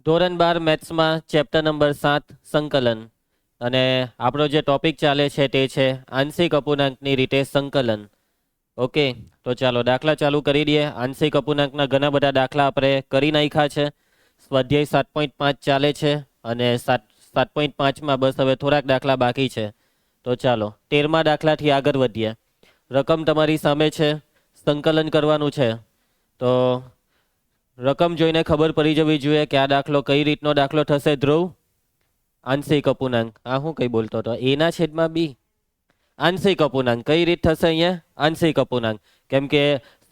ધોરણ 12 મેથ્સમાં chapter number 7 સંકલન અને આપણો જે ટોપિક ચાલે છે તે છે આંશિક અપૂર્ણાંકની રીતે સંકલન. ઓકે, તો ચાલો દાખલા ચાલુ કરી દઈએ. આંશિક અપૂર્ણાંકના ઘણા બધા દાખલા આપણે કરી નાખ્યા છે. સ્વાધ્યાય 7.5 ચાલે છે અને 7.5માં બસ હવે થોડાક દાખલા બાકી છે. તો ચાલો 13મા દાખલાથી આગળ વધીએ. રકમ તમારી સામે છે, સંકલન કરવાનું છે. તો રકમ જોઈને ખબર પડી જવી જોઈએ કે આ દાખલો કઈ રીતનો દાખલો થશે. ધ્રુવ, આંશિક અપૂર્ણાંક. આ હું કઈ બોલતો હતો? એના છેદમાં બી આંશિક અપૂર્ણાંક કઈ રીત થશે અહીંયા? આંશિક અપૂર્ણાંક, કેમ કે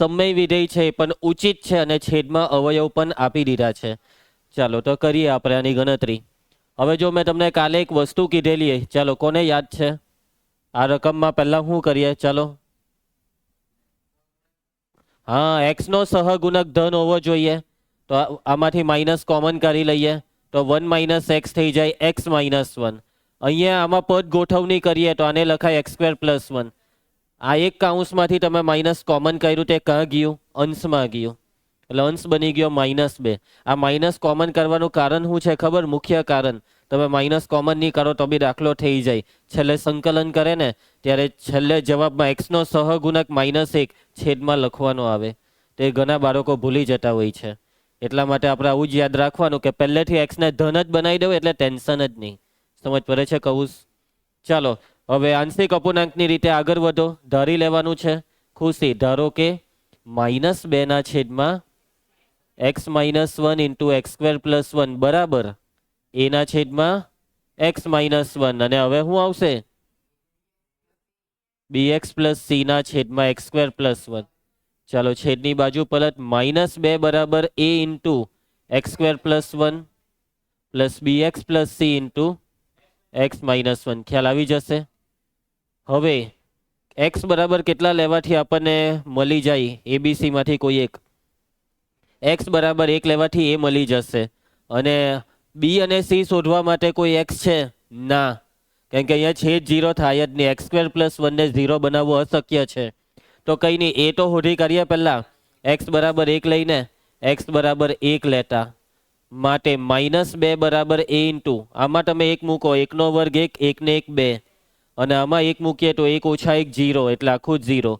સમય વિધેય છે પણ ઉચિત છે અને છેદમાં અવયવ પણ આપી દીધા છે. ચાલો તો કરીએ આપણે આની ગણતરી. હવે જો મેં તમને કાલે એક વસ્તુ કીધેલી, ચાલો કોને યાદ છે? આ રકમમાં પહેલા શું કરીએ? ચાલો, હા, એક્સ નો સહગુણક ધન હોવો જોઈએ. તો આમાંથી માઇનસ કોમન કરી લઈએ તો 1 માઇનસ એક્સ થઈ જાય એક્સ માઇનસ 1. અહીંયા આમાં પદ ગોઠવણી કરીએ તો આને લખાય એક્સ સ્ક્વેર પ્લસ 1. આ એક કાઉન્સમાંથી તમે માઇનસ કોમન કર્યું તે ક્યાં ગયું? અંશમાં ગયું. એટલે અંશ બની ગયો -2. આ માઇનસ કોમન કરવાનું કારણ શું છે ખબર? મુખ્ય કારણ, તમે માઇનસ કોમન નહીં કરો તો બી દાખલો થઈ જાય. છેલ્લે સંકલન કરે ને ત્યારે છેલ્લે જવાબમાં એક્સનો સહગુણક -1 છેદમાં લખવાનો આવે. તે ઘણા બાળકો ભૂલી જતા હોય છે. એટલા માટે આપણે આવું જ યાદ રાખવાનું કે પહેલેથી એક્સને ધન જ બનાવી દેવું એટલે ટેન્શન જ નહીં. સમજ પડે છે કહું? ચાલો હવે આંશિક અપૂર્ણાંકની રીતે આગળ વધો. ધારી લેવાનું છે ખુશી. ધારો કે -2 ના છેદમાં x - 1 into X square plus 1 બરાબર a ના છેદમાં x - 1. અને હવે શું આવશે? bx પ્લસ c ના છેદમાં એક્સ સ્ક્વેર પ્લસ 1. ચાલો છેદની બાજુ પલટ. -2 બરાબર a into X square plus 1 plus bx plus c into x - 1. ખ્યાલ આવી જશે. હવે x બરાબર કેટલા લેવાથી આપણને મળી જાય? એબીસી માંથી કોઈ એક. x બરાબર 1 લેવાથી એ મળી જશે. અને બી અને સી શોધવા માટે કોઈ x છે? ના, કેમ કે અહીંયા છેદ 0 થાય જ નહીં. એક્સ સ્ક્વેર પ્લસ 1 ને 0 બનાવવું અશક્ય છે. તો કંઈ નહીં, એ તો શોધી કરીએ પહેલા. x બરાબર 1 લઈને x બરાબર 1 લેતા માટે -2 બરાબર a ઇન્ટુ આમાં તમે 1 મૂકો, 1 નો વર્ગ 1, 1 ને 1 2, અને આમાં 1 મૂકીએ તો 1 ઓછા 1 0 એટલે આખું જ 0.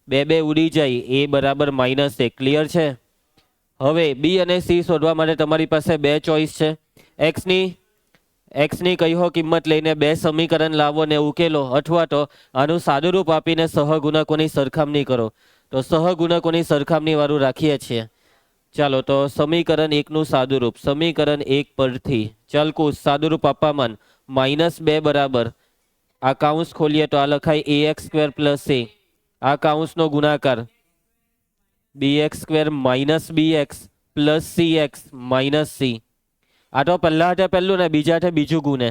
2 2 ઉડી જાય. a બરાબર -1. ક્લિયર છે? હવે બી અને સી શોધવા માટે તમારી પાસે બે ચોઈસ છે. એક્સની કઈ કિંમત લઈને બે સમીકરણ લાવો ને ઉકેલો, અથવા તો આનું સાદુરૂપ આપીને સહગુણકોની સરખામણી કરો. તો સહગુણકોની સરખામણી વાળું રાખીએ છીએ. ચાલો તો સમીકરણ 1નું સાદુરૂપ. સમીકરણ 1 પરથી ચાલ કુશ સાદુરૂપ આપવામાં -2 બરાબર આ કાઉન્સ ખોલીએ તો આ લખાય ax સ્ક્વેર પ્લસ a. આ કાઉન્સનો ગુણાકાર bx square minus bx plus cx minus c. આ તો પહેલા હાથે પહેલું ને બીજા હાથે બીજું ગુણે,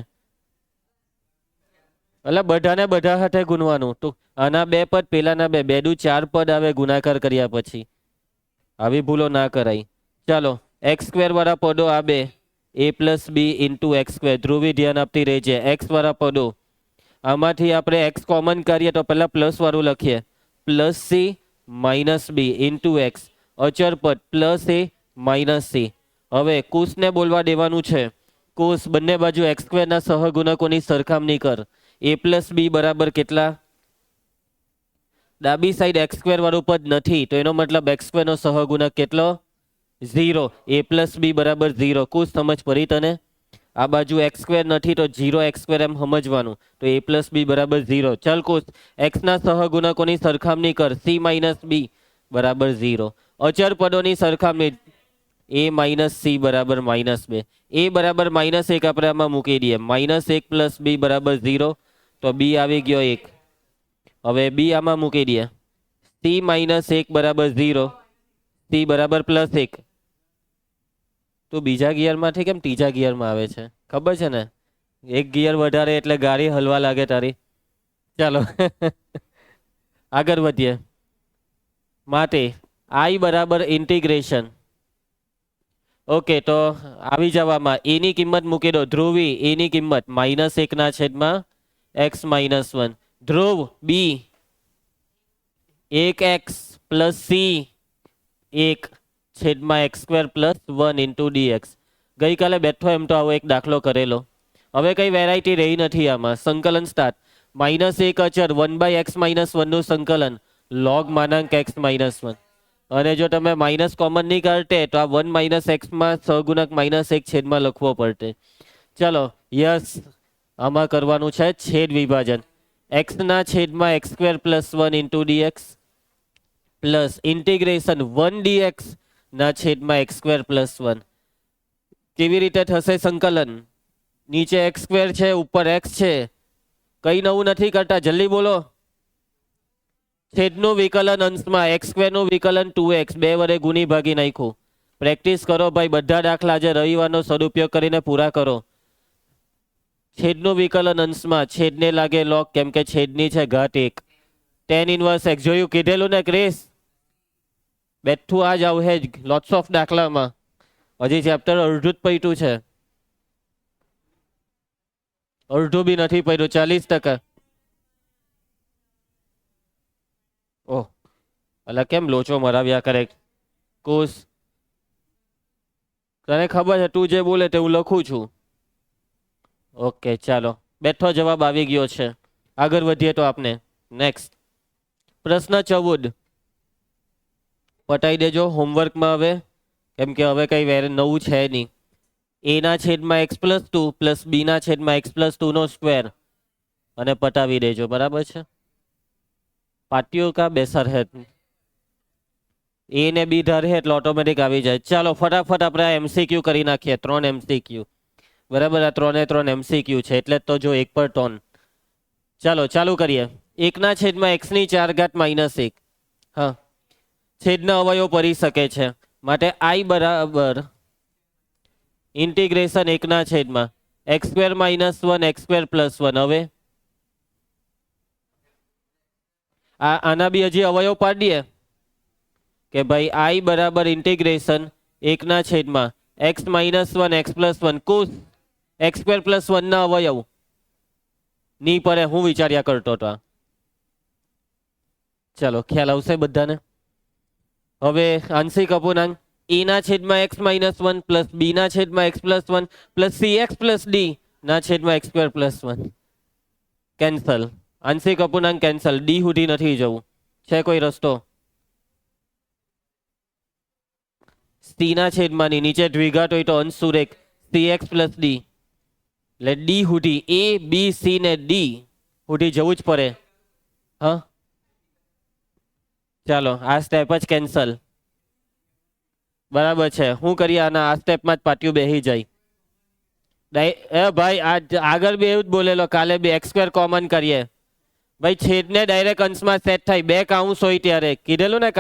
એટલે બધાને બધા હાથે ગુણવાનું. તો આના 2 પદ, પેલાના 2, 2 દુ 4 પદ આવે ગુણાકાર કર્યા પછી. આવી ભૂલો ના કરાય. ચાલો એક્સ સ્ક્વેર વાળા પદો આ 2, a plus B into X square. Dhruvi ધ્યાન આપતી રહેજે. એક્સ વાળા પદો આમાંથી આપણે એક્સ કોમન કરીએ તો પહેલા પ્લસ વાળું લખીએ. પ્લસ સી માઇનસ બી ઇન્ટુ એક્સ. અચર પદ પ્લસ એ માઇનસ સી. હવે કુશને બોલવા દેવાનું છે. કુશ બંને બાજુ એક્સ સ્ક્વેરના સહગુણકોની સરખામણી કર. a પ્લસ બી બરાબર કેટલા? ડાબી સાઈડ એક્સ સ્ક્વેર વાળું પદ નથી તો એનો મતલબ એક્સ સ્ક્વેરનો સહગુણક કેટલો? 0. a પ્લસ બી બરાબર 0. કુશ સમજ પડી તને? આ બાજુ એક્સ સ્ક્વેર નથી તો 0 એક્સ સ્ક્વેર એમ સમજવાનું. તો a પ્લસ બી બરાબર 0. ચાલ કુશ એક્સના સહગુણકોની સરખામણી કર. c માઇનસ બી બરાબર 0. અચર પદોની સરખામણી a માઇનસ સી બરાબર -2. a બરાબર -1 આપણે આમાં મૂકી દઈએ. -1 પ્લસ બી બરાબર 0 તો બી આવી ગયો 1. હવે બી આમાં મૂકી દઈએ. c -1 બરાબર 0, c બરાબર +1. તું બીજા ગિયરમાંથી કેમ ત્રીજા ગિયરમાં આવે છે? ખબર છે ને, એક ગિયર વધારે એટલે ગાડી હલવા લાગે તારી. ચાલો આગળ વધીએ. માટે i બરાબર ઇન્ટિગ્રેશન. ઓકે, તો આવી જવામાં a ની કિંમત મૂકી દો. ધ્રુવી a ની કિંમત -1 ના છેદમાં x - 1. ધ્રુવ બી 1x પ્લસ c 1 છેદમાં x square plus 1 into dx. ગઈકાલે બેઠો એમ તો આવો એક દાખલો કરેલો. હવે કઈ વેરાયટી રહી નથી આમાં. સંકલન સ્ટાર્ટ. -1 અચર 1/x - 1 નું સંકલન log માનાંક x - 1. અને જો તમે માઇનસ કોમન નહીં કાઢતે તો આ 1 - x માં સહગુણક -1 છેદમાં લખવો પડતે. ચલો યસ, આમાં કરવાનું છે છેદ વિભાજન. x ના છેદમાં x² + 1 * dx plus integration 1 dx ના છેદમાં x² + 1. કેવી રીતે થશે સંકલન? નીચે x² છે, ઉપર x છે, કઈ નવું નથી કરતા, જલ્દી બોલો. છેદનું વિકલન અંશમાં x² નું વિકલન 2x 2 વડે ગુણી ભાગી નાખ્યું. પ્રેક્ટિસ કરો ભાઈ, બધા દાખલા આજે રવિવારનો સદુપયોગ કરીને પૂરા કરો. છેદનું વિકલન અંશમાં છેદને લાગે log, કેમ કે છેદની છે ઘાત 1. tan ઇન્વર્સ x જોયું, કીધેલું ને ક્રિસ? બેઠું આ જ આવશે જ લોટ્સ ઓફ દાખલામાં. હજી ચેપ્ટર અડધું જ પડ્યું છે, અડધું બી નથી પડ્યું, 40%. ઓહ, એટલે કેમ લોચો મરાવ્યા કરે કોસ? તને ખબર છે તું જે બોલે તે હું લખું છું. ઓકે ચાલો, બેઠો જવાબ આવી ગયો છે. આગળ વધીએ તો આપણે નેક્સ્ટ પ્રશ્ન 14 પટાઈ દેજો હોમવર્કમાં હવે, કેમ કે હવે કઈ નવું છે નહીં. a ના છેદમાં x + 2 પ્લસ b ના છેદમાં x + 2 નો સ્ક્વેર, અને પટાવી દેજો. બરાબર છે? પાટીઓ કા બેસર હે, એ ને બી ધારે એટલે ઓટોમેટિક આવી જાય. ચાલો ફટાફટ આપણે MCQ કરી નાખીએ. 3 MCQ. બરાબર, આ 3 MCQ છે એટલે તો જો 1 પર 3. ચાલો ચાલુ કરીએ. 1 ના છેદમાં x ની 4 ઘાત -1. હા, છેદના અવયવ પડી શકે છે, માટે i બરાબર ઇન્ટિગ્રેશન 1 ના છેદમાં x² - 1 x² + 1. હવે આના બી હજી અવયવ પાડીએ કે ભાઈ i બરાબર ઇન્ટિગ્રેશન 1 ના છેદમાં x - 1 x + 1 કુસ x² + 1 ના અવયવ ની પડે. હું વિચાર્યા કરતો હતો. ચાલો ખ્યાલ આવશે બધાને. હવે આંશિક અપૂર્ણાંક a ના છેદમાં x - 1 પ્લસ b ના છેદમાં x + 1 પ્લસ cx + d ના છેદમાં x² + 1 કેન્સલ. આંશિક અપૂર્ણાંક કેન્સલ. ડી સુધી નથી જવું. છે કોઈ રસ્તો? c ના છેદમાં ની નીચે દ્વિઘાત હોય તો અંશ સુરેખ cx + d, એટલે ડી સુધી a b c ને d સુધી જવું જ પડે. હા ચાલો, આ સ્ટેપ જ કેન્સલ. બરાબર છે. શું કરીએ આના? આ સ્ટેપમાં જ પાટિયું બેસી જાય. ભાઈ આગળ બી એવું જ બોલેલો, કાલે બી x² કોમન કરીએ. ભાઈ છેદને ડાયરેક્ટ અંશમાં સેટ થાય, 2 કાઉન્સ હોય ત્યારે. કીધેલું ને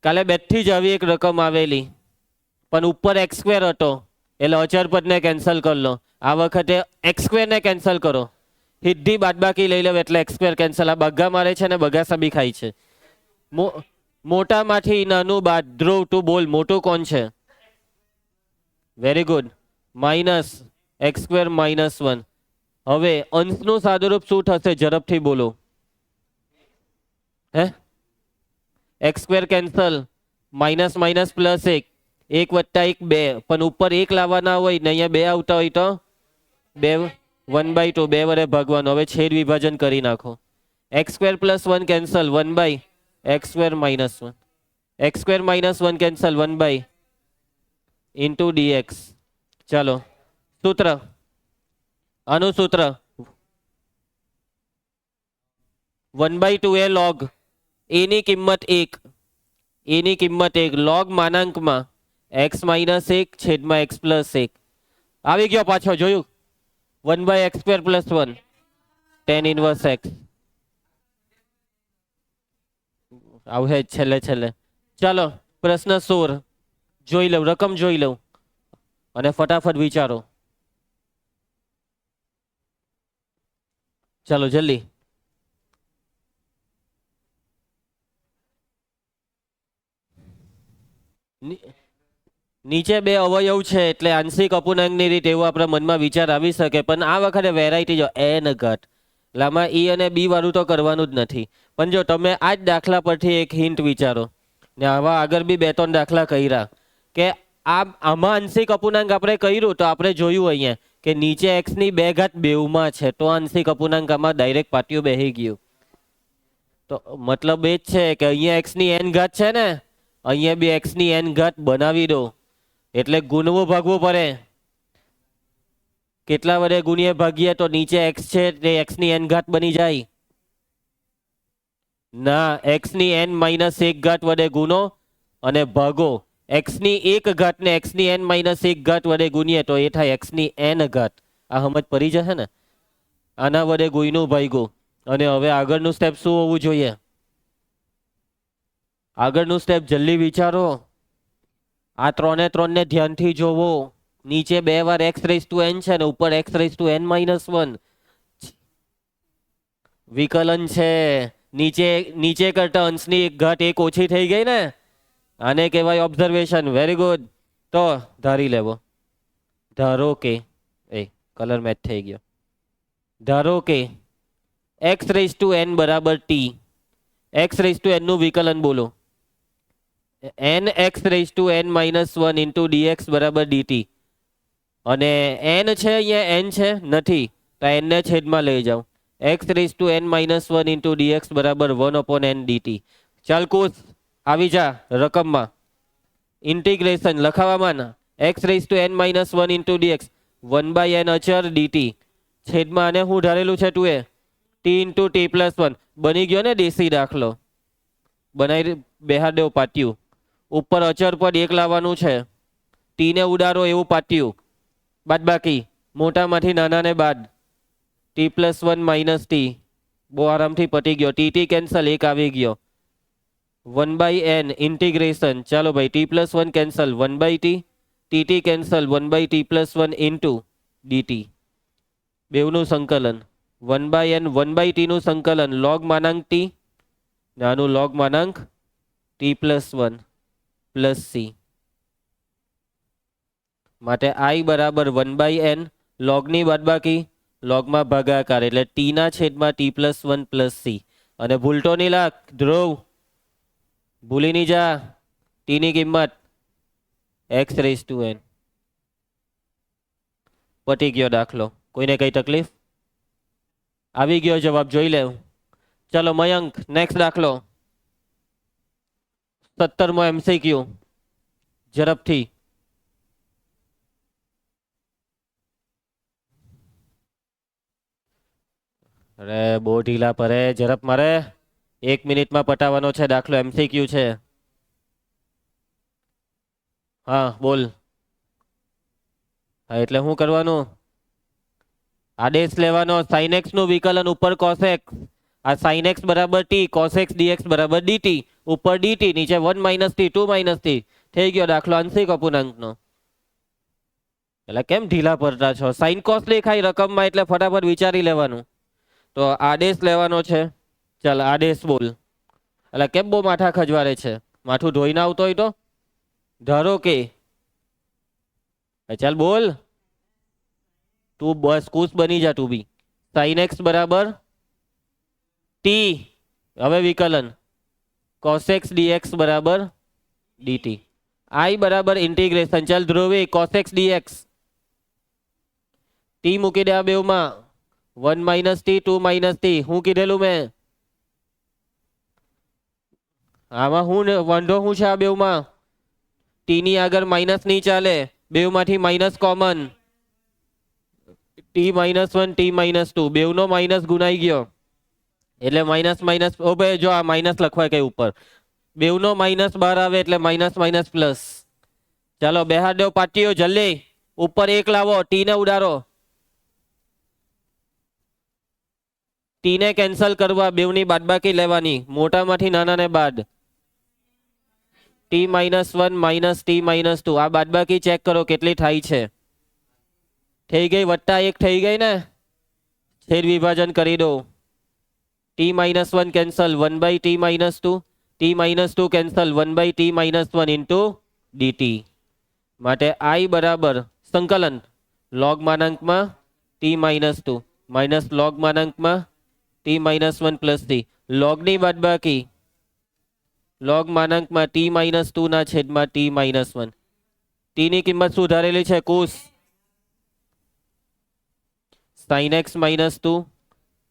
કાલે બેઠી જ આવી એક રકમ આવેલી, પણ ઉપર x² હતો એટલે અચર પદને કેન્સલ કરી લો. આ વખતે x² ને કેન્સલ કરો, સીધી બાદબાકી લઈ લો એટલે x² કેન્સલ. આ બગ્ગા મારે છે ને બગાસા બી ખાય છે. મોટામાંથી નાનું બાદ. ધ્રુવ તું બોલ, મોટું કોણ છે? Very good. -x² - 1. હવે અંશનું સાદુરૂપ શું થશે? ઝડપથી બોલો. હે x² cancel, minus minus plus 1, 1 + 1 2, પણ ઉપર 1 લાવવાના હોય ને અહીંયા 2 આવતા હોય તો 2 1/2 2 વડે ભાગવાનું. હવે છેદ વિભાજન કરી નાખો. x² + 1 cancel, 1/x² - 1. x² - 1 cancel, 1/ * dx. ચાલો સૂત્ર, આનું સૂત્ર 1/2 એ log a ની કિંમત 1, a ની કિંમત 1 log માનાંકમાં x - 1 છેદમાં x + 1. આવી ગયો પાછો, જોયું? 1/x² + 1 tan ઇન્વર્સ x આવશે છેલ્લે. ચાલો પ્રશ્ન 16 જોઈ લઉં, રકમ જોઈ લઉં અને ફટાફટ વિચારો. ચાલો જલ્દી. નીચે 2 અવયવ છે એટલે આંશિક અપૂર્ણાંકની રીત, એવો આપણા મનમાં વિચાર આવી શકે, પણ આ વખતે વેરાયટી જો એ ન ઘટ એટલે આમાં ઈ અને બી વાળું તો કરવાનું જ નથી. પણ જો તમે આ જ દાખલા પરથી એક હિન્ટ વિચારો, ને આવા આગળ બી 2-3 દાખલા કર્યા કે આમાં આંશિક અપૂર્ણાંક આપણે કર્યું તો આપણે જોયું અહીંયા કે નીચે x ની 2 ઘાત બેવમાં છે તો આંશિક અપૂર્ણાંક આમાં ડાયરેક્ટ પાટિયું બેહી ગયું. તો મતલબ એ જ છે કે અહીંયા x ની n ઘાત છે ને, અહીંયા બી x ની n ઘાત બનાવી દો એટલે ગુણવું ભાગવું પડે. કેટલા વડે ગુણીએ ભાગીએ તો નીચે x છે તે x ની n ઘાત બની જાય. ના, x ની n માઇનસ 1 ઘાત વડે ગુણો અને ભાગો. x ની 1 ઘાત ને x ની n માઇનસ 1 ઘાત વડે ગુણીએ તો એ થાય x ની n ઘાત. આ સમજ પડી જશે ને? આના વડે ગુણ્યું ભાગ્યું. અને હવે આગળનું સ્ટેપ શું હોવું જોઈએ? આગળનું સ્ટેપ જલ્દી વિચારો. આ 3 ને ધ્યાનથી જોવો. નીચે 2 વાર x⁴n છે ને ઉપર x⁻n-1 વિકલન છે. નીચે કરતા અંશની 1 ઘાત 1 ઓછી થઈ ગઈ ને, આને કહેવાય ઓબ્ઝર્વેશન. Very good. તો ધારી લેવો. ધારો કે કલર મેચ થઈ ગયો. ધારો કે x⁻n બરાબર t. x⁻n નું વિકલન બોલો. n x⁻n-1 ઇન્ટુ dx બરાબર dt. અને n છે અહીંયા, n છે નથી તો n ને છેદમાં લઈ જાઓ. x⁻n-1 ઇન્ટુ dx બરાબર 1/n dt. ચાલ કુશ આવી જા રકમમાં. ઇન્ટિગ્રેશન લખાવામાં x⁻n-1 ઇન્ટુ dx 1/n અચર dt છેદમાં આને હું ધારેલું છે તું એ t ઇન્ટુ t+1 બની ગયો ને દેશી દાખલો. બનાવી બેહાર દેવ પાટિયું. ઉપર અચર પર 1 લાવવાનું છે. t ને ઉડારો એવું પાટિયું. બાદ બાકી મોટામાંથી નાનાને બાદ t+1 માઇનસ t. બહુ આરામથી પતી ગયો. tt કેન્સલ 1 આવી ગયો. 1/n integration. ચાલો ભાઈ t+1 cancel 1/t. tt cancel 1/t+1 into dt. બેવનું સંકલન 1/n 1/t નું સંકલન log માનાંક t નાનું log માનાંક t+1 પ્લસ c. માટે i બરાબર 1/n લોગની બાદબાકી લોગમાં ભાગાકાર એટલે t ના છેદમાં t+1 પ્લસ c. અને ભૂલતો નહીં લાગ ધ્રુવ, ભૂલી નહીં જા. t ની કિંમત x⁻n. પતી ગયો દાખલો. કોઈને કઈ તકલીફ? આવી ગયો જવાબ, જોઈ લેવ. ચલો મયંક નેક્સ્ટ દાખલો 17મો MCQ ઝડપથી. અરે બહુ ઢીલા પડે, ઝડપ મારે. 1 મિનિટમાં પટાવવાનો છે દાખલો, MCQ છે. હા બોલ. હા એટલે શું કરવાનું? આદેશ લેવાનો. sin x નું વિકલન ઉપર cos x. આ sin x બરાબર t, cos x dx બરાબર dt. ઉપર dt નીચે 1 - t 2 - t. થઈ ગયો દાખલો આંશિક અપૂર્ણાંકનો. એટલે કેમ ઢીલા પડતા છો? sin cos દેખાય રકમમાં એટલે ફટાફટ વિચારી લેવાનું. તો આદેશ લેવાનો છે. ચાલ આદેશ બોલ. એટલે કેમ બહુ માથા ખજવારે છે? માથું ધોઈને આવતો હોય તો ધારો કે ચાલ બોલ. તું બસ કુશ બની જા તું બી. sin x બરાબર t. હવે વિકલન cos x dx બરાબર dt. i બરાબર ઇન્ટિગ્રેશન. ચાલ Dhruvi cos x dx. t મૂકી દે આ બેવમાં. 1 - t 2 - t. હું કીધેલું મેં? આમાં હું વાંધો શું છે? આ બેવમાં t ની આગળ માઇનસ નહીં ચાલે. બેવમાંથી માઇનસ કોમન. t-1 t-2 બેવનો માઇનસ ગુણાઈ ગયો એટલે માઇનસ માઇનસ. ઓ ભાઈ જો આ માઇનસ લખવાય કઈ ઉપર. બેવનો માઇનસ બહાર આવે એટલે માઇનસ માઇનસ પ્લસ. ચાલો બેહાર દેવ પાટીઓ જલ્દી. ઉપર 1 લાવો. t ને ઉડારો. t ને કેન્સલ કરવા બેવની બાદબાકી લેવાની. મોટામાંથી નાનાને બાદ. t-1 - t-2 આ બાદબાકી ચેક કરો કેટલી થાય છે. થઈ ગઈ +1 થઈ ગઈ ને. છેદ વિભાજન કરી દો. t-1 cancel 1/t-2. t-2 cancel 1/t-1 into dt. માટે i બરાબર સંકલન log માનાંકમાં t-2 minus log માનાંકમાં t-1 plus t. લોગની બાદબાકી log માનાંકમાં t-2 ના છેદમાં t-1. t ટી ની કિંમત શું ધારેલી છે કુશ? sin x -2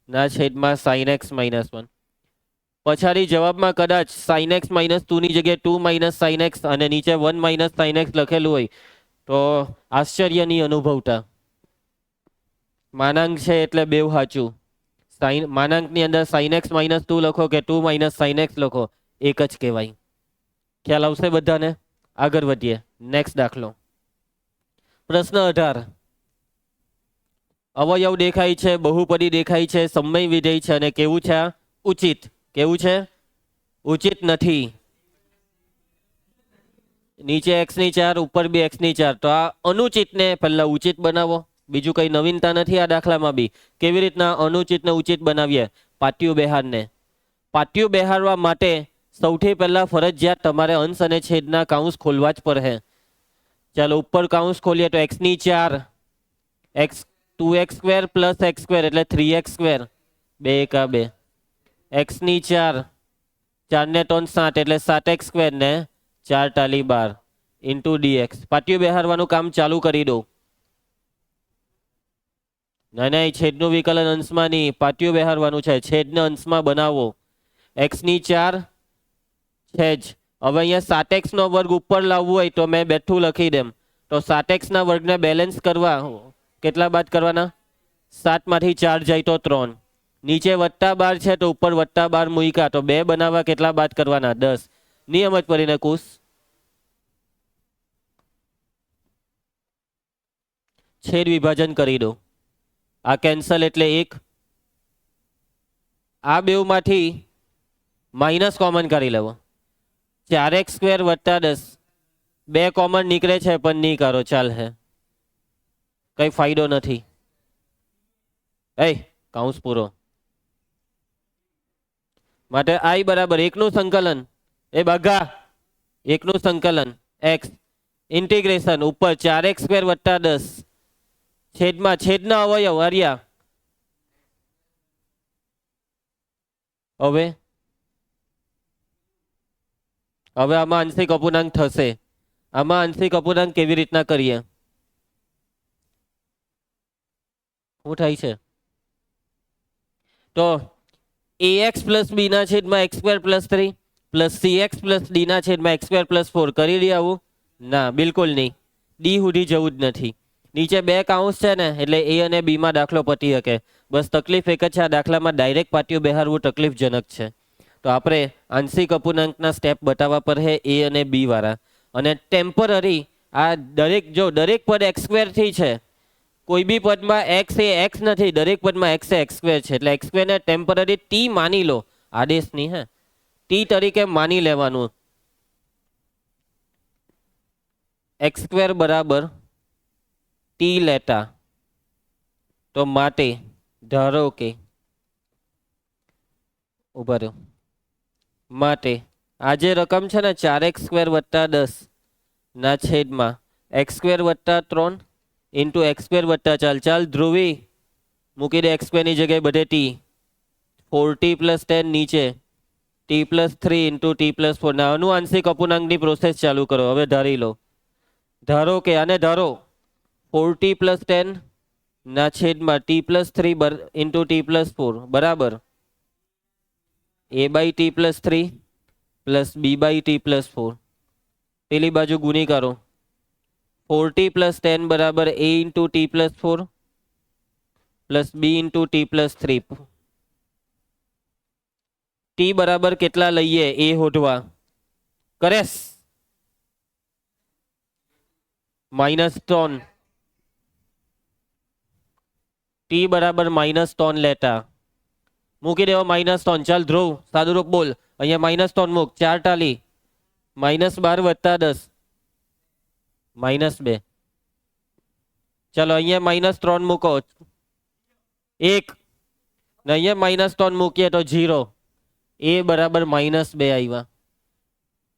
ના છેદમાં sin x -1. પછાડી જવાબમાં કદાચ sin x -2 ની જગ્યાએ 2 - sin x અને નીચે 1 - sin x લખેલું હોય તો આશ્ચર્ય નહીં અનુભવતા. માનાંક છે એટલે બેવ સાચું. માનાંકની અંદર sin x -2 લખો કે 2 - sin x લખો એક જ કહેવાય. ખ્યાલ આવશે બધાને? આગળ વધીએ. નેક્સ્ટ દાખલો. પ્રશ્ન 18. અવયવ દેખાય છે, બહુપદી દેખાય છે, સમય વિધેય છે અને કેવું છે આ? ઉચિત. કેવું છે? ઉચિત નથી. નીચે x4 ઉપર બી x4. તો આ અનુચિતને પહેલા ઉચિત બનાવો. બીજું કઈ નવીનતા નથી આ દાખલામાં બી. કેવી રીતના અનુચિતને ઉચિત બનાવીએ? પાટિયું બેહારને. પાટિયું બેહારવા માટે સૌથી પહેલા ફરજિયાત તમારે અંશ અને છેદના કાઉન્સ ખોલવા જ પડે. ચાલો ઉપર કાઉન્સ ખોલીએ તો x4 2x² + x² એટલે 3x². 2 × 2 x4 4 ને 3 7 એટલે 7x² ને 4 ટાલી 12 × dx. પાટિયું બેહારવાનું કામ ચાલુ કરી દો. ના છેદનું વિકલન અંશમાં નહીં, પાટિયું બેહારવાનું છે. છેદને અંશમાં બનાવો. x4 છે જ. હવે અહીંયા 7x² ઉપર લાવવું હોય તો મેં બેઠું લખી દેમ. તો 7x² બેલેન્સ કરવા કેટલા બાદ કરવાના? 7 માંથી 4 જાય તો 3. નીચે +12 છે તો ઉપર +12 મૂક્યા તો 2 બનાવવા કેટલા બાદ કરવાના? 10. નિયમ જ પડીને કુશ. છેદ વિભાજન કરી દો. આ કેન્સલ એટલે 1. આ બેવમાંથી માઇનસ કોમન કરી લેવો. 4x² + 10 2 કોમન નીકળે છે પણ નહીં કરો ચાલ હે, કઈ ફાયદો નથી. કાઉન્સ પૂરો. માટે i બરાબર 1 નું સંકલન એ ભાગા 1 નું સંકલન x ઇન્ટિગ્રેશન ઉપર 4x² + 10 છેદમાં છેદના અવયવ હરિયા. હવે આમાં આંશિક અપૂર્ણાંક થશે. આમાં આંશિક અપૂર્ણાંક કેવી રીતના કરીએ? શું થાય છે? તો ax + b ના છેદમાં x² + 3 + cx + d ના છેદમાં x² + 4 કરી દે આવું? ના, બિલકુલ નહીં. ડી સુધી જવું જ નથી. નીચે 2 કાઉન્સ છે ને એટલે a અને b માં દાખલો પતી શકે. બસ તકલીફ એક જ છે, આ દાખલામાં ડાયરેક્ટ પાટિયું બેહારવું તકલીફજનક છે. તો આપણે આંશિક અપૂર્ણાંકના સ્ટેપ બતાવવા પર હે a અને b વાળા. અને ટેમ્પરરી આ દરેક પદ x² થી છે. કોઈ બી પદમાં x એ x નથી, દરેક પદમાં x એ x² છે. એટલે x² ને ટેમ્પરરી t માની લો. આદેશ નહીં હે, t તરીકે માની લેવાનું. x² બરાબર t લેતા તો માટે ધારો કે ઉભા રહ્યો. માટે આ જે રકમ છે ને 4x² + 10 ના છેદમાં x² + 3 × x² + ચાલ ધ્રુવી મૂકી દે x² ની જગ્યાએ બધે t. 4t + 10 નીચે t + 3 × t + 4. ના આનુઆંશિક અપૂર્ણાંકની પ્રોસેસ ચાલુ કરો. હવે ધારી લો. ધારો કે આને ધારો 4t + 10 ના છેદમાં t + 3 × t + 4 બરાબર a/t + 3 + b/t + 4. પેલી બાજુ ગુણી કરો. 4t + 10 બરાબર a × t + 4 + b × t + 3. t બરાબર કેટલા લઈએ એ શોધવા કરેશ? -3. t બરાબર -3 લેતા મૂકી દેવો -3. ચાલ ધ્રુવ સાદુરૂપ બોલ. અહીંયા -3 મૂક. 4 ટાલી -12 + 10 -2. ચાલો અહીંયા -3 મૂકો 1 ને અહીંયા -3 મૂકીએ તો 0. a બરાબર -2 આવ્યા.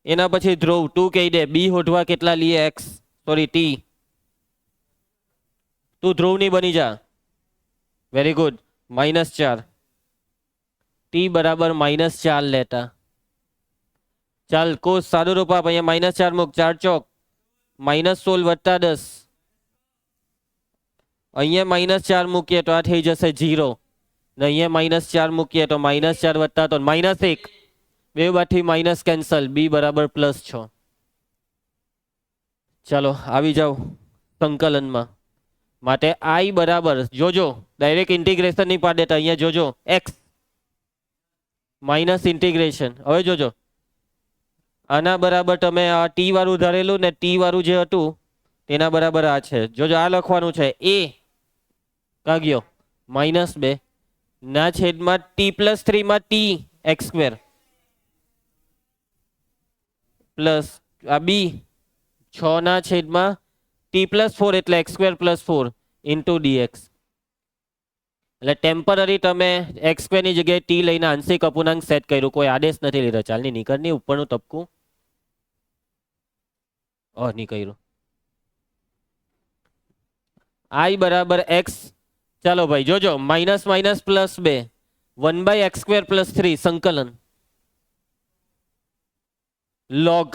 એના પછી ધ્રુવ તું કહી દે b શોધવા કેટલા લઈએ t. તું ધ્રુવ ની બની જા. Very good. -4. t બરાબર -4 લેતા. ચાલ કોસ સાદુરૂપ આપ. અહીંયા -4 મૂક. 4 ચોક -16 વત્તા 10, અહીંયા -4 મૂકીએ તો આ થઈ જશે 0 ને અહીંયા -4 મૂકીએ તો -4 વત્તા 3 -1, બે બાજુથી માઇનસ કેન્સલ, બી બરાબર +6. ચાલો આવી જાઓ સંકલનમાં. માટે i બરાબર, જોજો ડાયરેક્ટ ઇન્ટિગ્રેશન નહીં પાડે તો અહીંયા જોજો x માઇનસ ઇન્ટિગ્રેશન. હવે જોજો આના બરાબર તમે આ ટી વાળું ધારેલું ને ટી વાળું જે હતું તેના બરાબર આ છે. જોજો આ લખવાનું છે a કાગ્યો -2 ના છેદમાં t+3 માં t x² પ્લસ આ બી 6 ના છેદમાં t+4 એટલે x² + 4 ઇન્ટુ dx. એટલે ટેમ્પરરી તમે x² ની જગ્યાએ t લઈને આંશિક અપૂર્ણાંક સેટ કર્યું, કોઈ આદેશ નથી લીધો. ચાલની નીકળની ઉપરનું તબકું નહીં કર્યું. i બરાબર x. ચાલો ભાઈ જોજો -+2 1/x² + 3 સંકલન log.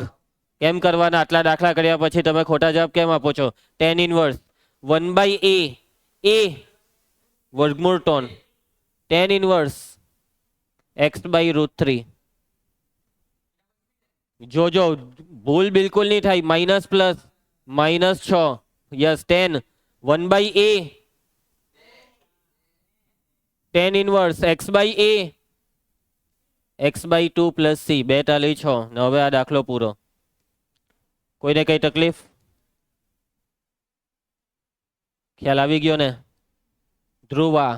કેમ કરવાના? આટલા દાખલા કર્યા પછી તમે ખોટા જવાબ કેમ આપો છો? tan ઇનવર્સ 1/a વર્ગમૂળ ટોન tan ઇનવર્સ x/√3. જોજો ભૂલ બિલકુલ નહીં થાય. Minus plus -6 yes 10 1/a tan inverse x/a x/2 + c 42 ને હવે આ દાખલો પૂરો. કોઈને કઈ તકલીફ? ખ્યાલ આવી ગયો ને? ધ્રુવા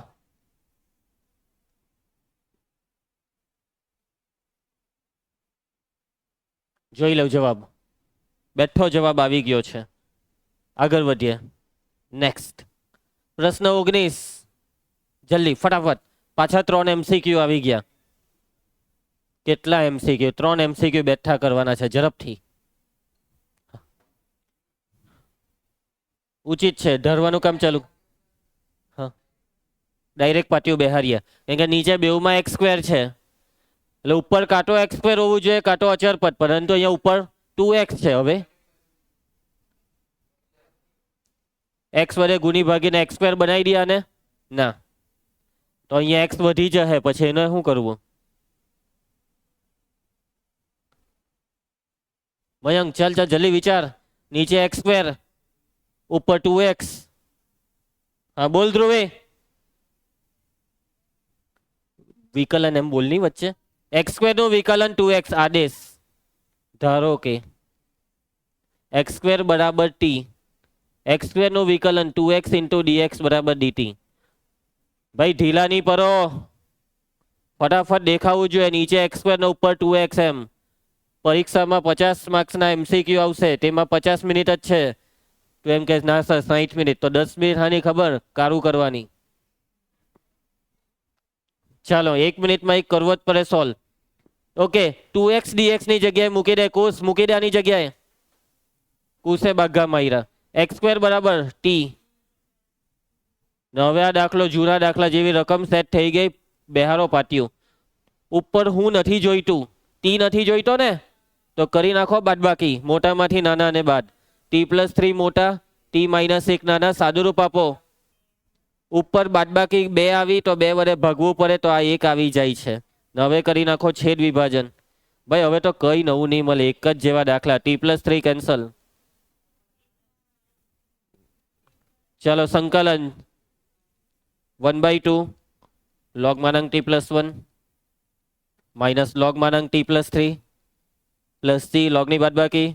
જોઈ લઉં જવાબ. બેઠો જવાબ આવી ગયો છે. આગળ વધીએ. નેક્સ્ટ પ્રશ્ન 19. જલ્દી ફટાફટ. પાછા 3 MCQ આવી ગયા. કેટલા MCQ? 3 MCQ બેઠા કરવાના છે ઝડપથી. ઉચિત છે. ધરવાનું કામ ચાલુ. હા ડાયરેક્ટ પાટિયું બેહારીએ. કેમ કે નીચે બેઉમાં x² છે એટલે ઉપર કાંટો x² હોવું જોઈએ, કાંટો અચર પદ. પરંતુ અહીંયા ઉપર 2x છે. હવે x વડે ગુણી ભાગીને x² બનાવી દે આને. ના તો અહીંયા x વધી જશે, પછી એને શું કરવું? મયંક ચાલ ચાલ જલ્દી વિચાર. નીચે x² ઉપર 2x. હા બોલ ધ્રુવે. વિકલન એમ બોલની વચ્ચે. x² નું વિકલન 2x આદેશ. ધારો કે x² બરાબર t, x² નું વિકલન 2x * dx બરાબર dt. ભાઈ ઢીલા નહીં પરો, ફટાફટ દેખાવું જોઈએ. નીચે x² ને ઉપર 2x. એમ પરીક્ષામાં 50 માર્ક્સના MCQ આવશે, તેમાં 50 મિનિટ જ છે. તો એમ કે ના સર 60 મિનિટ, તો 10 મિનિટ હાની ખબર કારું કરવાની. ચાલો 1 મિનિટમાં એક કરવો જ પડે સોલ્વ. ઓકે 2x dx ની જગ્યાએ મૂકી દે. કુશ મૂકી દે આની જગ્યાએ. કુશે બાઘા માર્યા. x² બરાબર t. હવે આ દાખલો જૂના દાખલા જેવી રકમ સેટ થઈ ગઈ. બેહારો પાટિયું. ઉપર હું નથી જોઈતું, t નથી જોઈતો ને, તો કરી નાખો બાદબાકી. મોટામાંથી નાના અને બાદ. t+3 મોટા, t - 1 નાના. સાદુરૂપ આપો. ઉપર બાદબાકી 2 આવી તો 2 વડે ભાગવું પડે, તો આ 1 આવી જાય છે. હવે કરી નાખો છેદ વિભાજન. ભાઈ હવે તો કઈ નવું નહીં મળે, એક જ જેવા દાખલા. t+3 cancel. ચાલો સંકલન 1/2 log માનાંક t+1 minus log માનાંક t+3 plus c log ની બાદબાકી.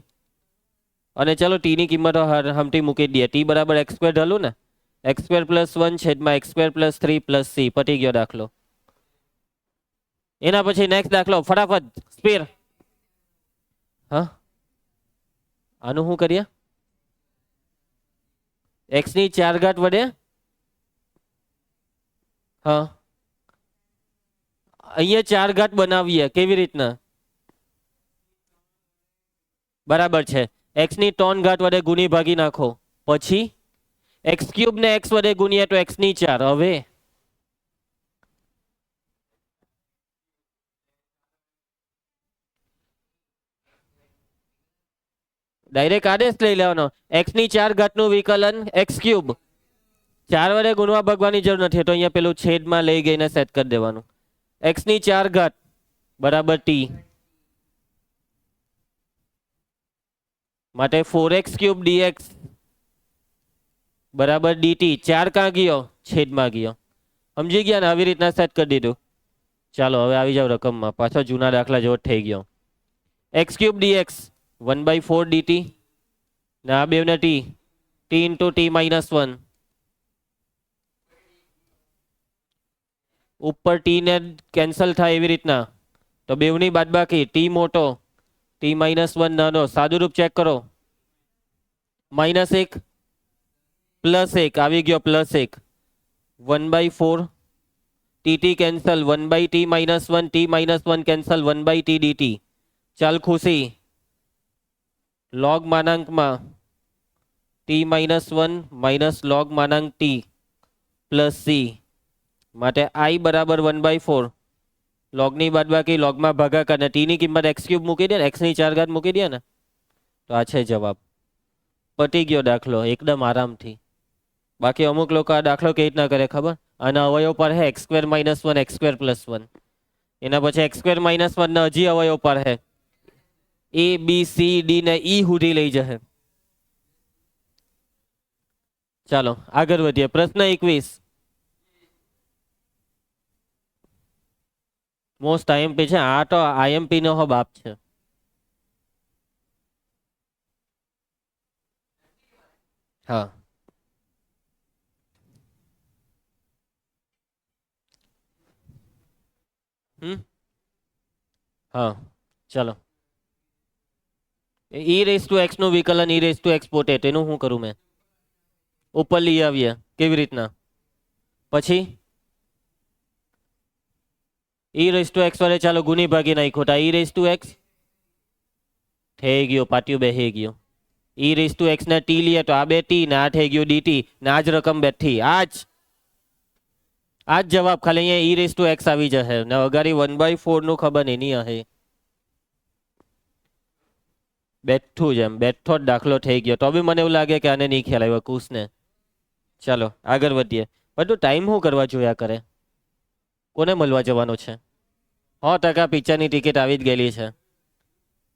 અને ચલો t ની કિંમત હમટી મૂકી દઈએ. t બરાબર x² ઢાલું ને, x² + 1 છેદમાં x² + 3 + c. પતી ગયો દાખલો. એના પછી નેક્સ્ટ દાખલો ફટાફટ સ્પીડ. હા આનું શું કરીએ? x ની 4 ઘાત વડે. હા અહીંયા 4 ઘાત બનાવીએ. કેવી રીતના? બરાબર છે. x ની 3 ઘાત વડે ગુણી ભાગી નાખો. પછી x³ ને x વડે ગુણીએ તો x ની 4. હવે ડાયરેક્ટ આદેશ લઈ લેવાનો. એક્સ ની 4 ઘાતનું વિકલન એક્સ ક્યુબ. 4 વડે ગુણવા ભાગવાની જરૂર નથી, તો અહીંયા પેલું છેદમાં લઈ ગઈને સેટ કરી દેવાનું. એક્સ ની 4 ઘાત બરાબર ટી, માટે 4x ક્યુબ dx બરાબર dt. 4 ક્યાં ગયો? છેદમાં ગયો. સમજી ગયા ને? આવી રીતના સેટ કરી દીધું. ચાલો હવે આવી જાવ રકમમાં, પાછો જૂના દાખલા જેવો થઈ ગયો. એક્સ ક્યુબ dx 1/4 dt ને આ બેવને t into t minus 1. ઉપર t ને કેન્સલ થાય એવી રીતના, તો બેવની બાદબાકી. t મોટો, t minus 1 નાનો. સાદું રૂપ ચેક કરો. -1 +1 આવી ગયો, +1 1/4 tt cancel, 1/t minus 1 t minus 1 cancel, 1/t dt. ચાલ ખુશી. log માનાંકમાં t minus 1 minus log માનાંક t plus c, માટે i બરાબર 1/4. લોગની બાદબાકી લોગમાં ભાગાકાર, ને t ની કિંમત x ક્યુબ મૂકી દે ને, x ની 4 ઘાત મૂકી દે ને, તો આ છે જવાબ. પતી ગયો દાખલો એકદમ આરામથી. બાકી અમુક લોકો આ દાખલો કેવી રીતના કરે ખબર? અને અવયવ પર હે x² - 1 x² + 1. એના પછી x² - 1 ને હજી અવયવ પર હે a b c d ને e સુધી લઈ જશે. ચાલો આગળ વધીએ. પ્રશ્ન 21. મોસ્ટ આઈએમપી છે આ, તો આઈએમપી નો હો બાપ છે. હા હા ચાલો. e⁻x નું વિકલન e⁻x પોતે, તેનું શું કરું મેં? ઉપર લઈ આવીએ. કેવી રીતના? પછી e⁻x વડે ચાલો ગુણી ભાગી નાખ્યો, તો e⁻x થઈ ગયો, પાટિયું બેસી ગયો. e⁻x ને t લઈએ તો આ બે t ને આ થઈ ગયું dt, ને આ જ રકમ બેઠી. આ જ જવાબ. ખાલી અહીંયા e⁻x આવી જશે ને અગાડી 1/4 નું ખબર નહીં હશે. બેઠું જ એમ, બેઠો જ દાખલો થઈ ગયો. તો બી મને એવું લાગે કે આને નહીં ખ્યાલ આવ્યો કુશને. ચાલો આગળ વધીએ. બધું ટાઈમ શું કરવા જોયા કરે? કોને મળવા જવાનું છે? 100% પિક્ચરની ટિકિટ આવી જ ગયેલી છે.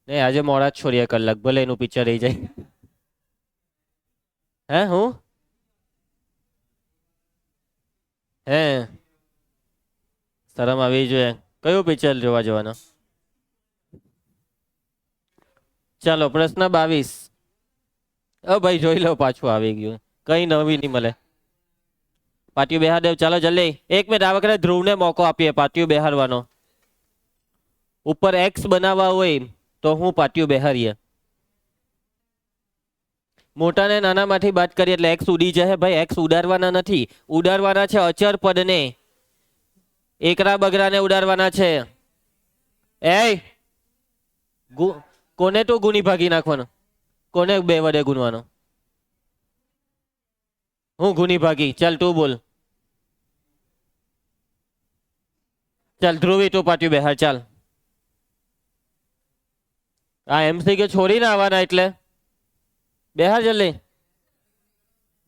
નહીં આજે મોડા જ છોડીએ કલાક, ભલે એનું પિક્ચર રહી જાય. હે હું હે શરમ આવી જોઈએ. કયું પિક્ચર જોવા જવાનો? ચાલો પ્રશ્ન 22. ભાઈ જોઈ લો, પાછું આવી ગયું. કઈ નવી નહીં મળે. પાટિયું બેહાર દેવ. ચાલો જલ્દી. 1 મિનિટ, આ વખતે ધ્રુવને મોકો આપીએ પાટિયું બેહારવાનો. ઉપર એક્સ બનાવવા હોય તો હું પાટિયું બેહારીએ. મોટા ને નાના માંથી બાદ કરીએ એટલે એક્સ ઉડી જાય. ભાઈ એક્સ ઉડાડવાના નથી, ઉડાડવાના છે અચર પદને. એકરા બગરાને ઉડાડવાના છે. કોને તો ગુણી ભાગી નાખવાનો? કોને 2 વડે ગુણવાનો? હું ગુણી ભાગી. ચાલ તું બોલ. ચાલ ધ્રુવી તું પાટિયું બેહાર. ચાલ આ એમસી કે છોડીને આવવાના એટલે બેહાર જલ્દી.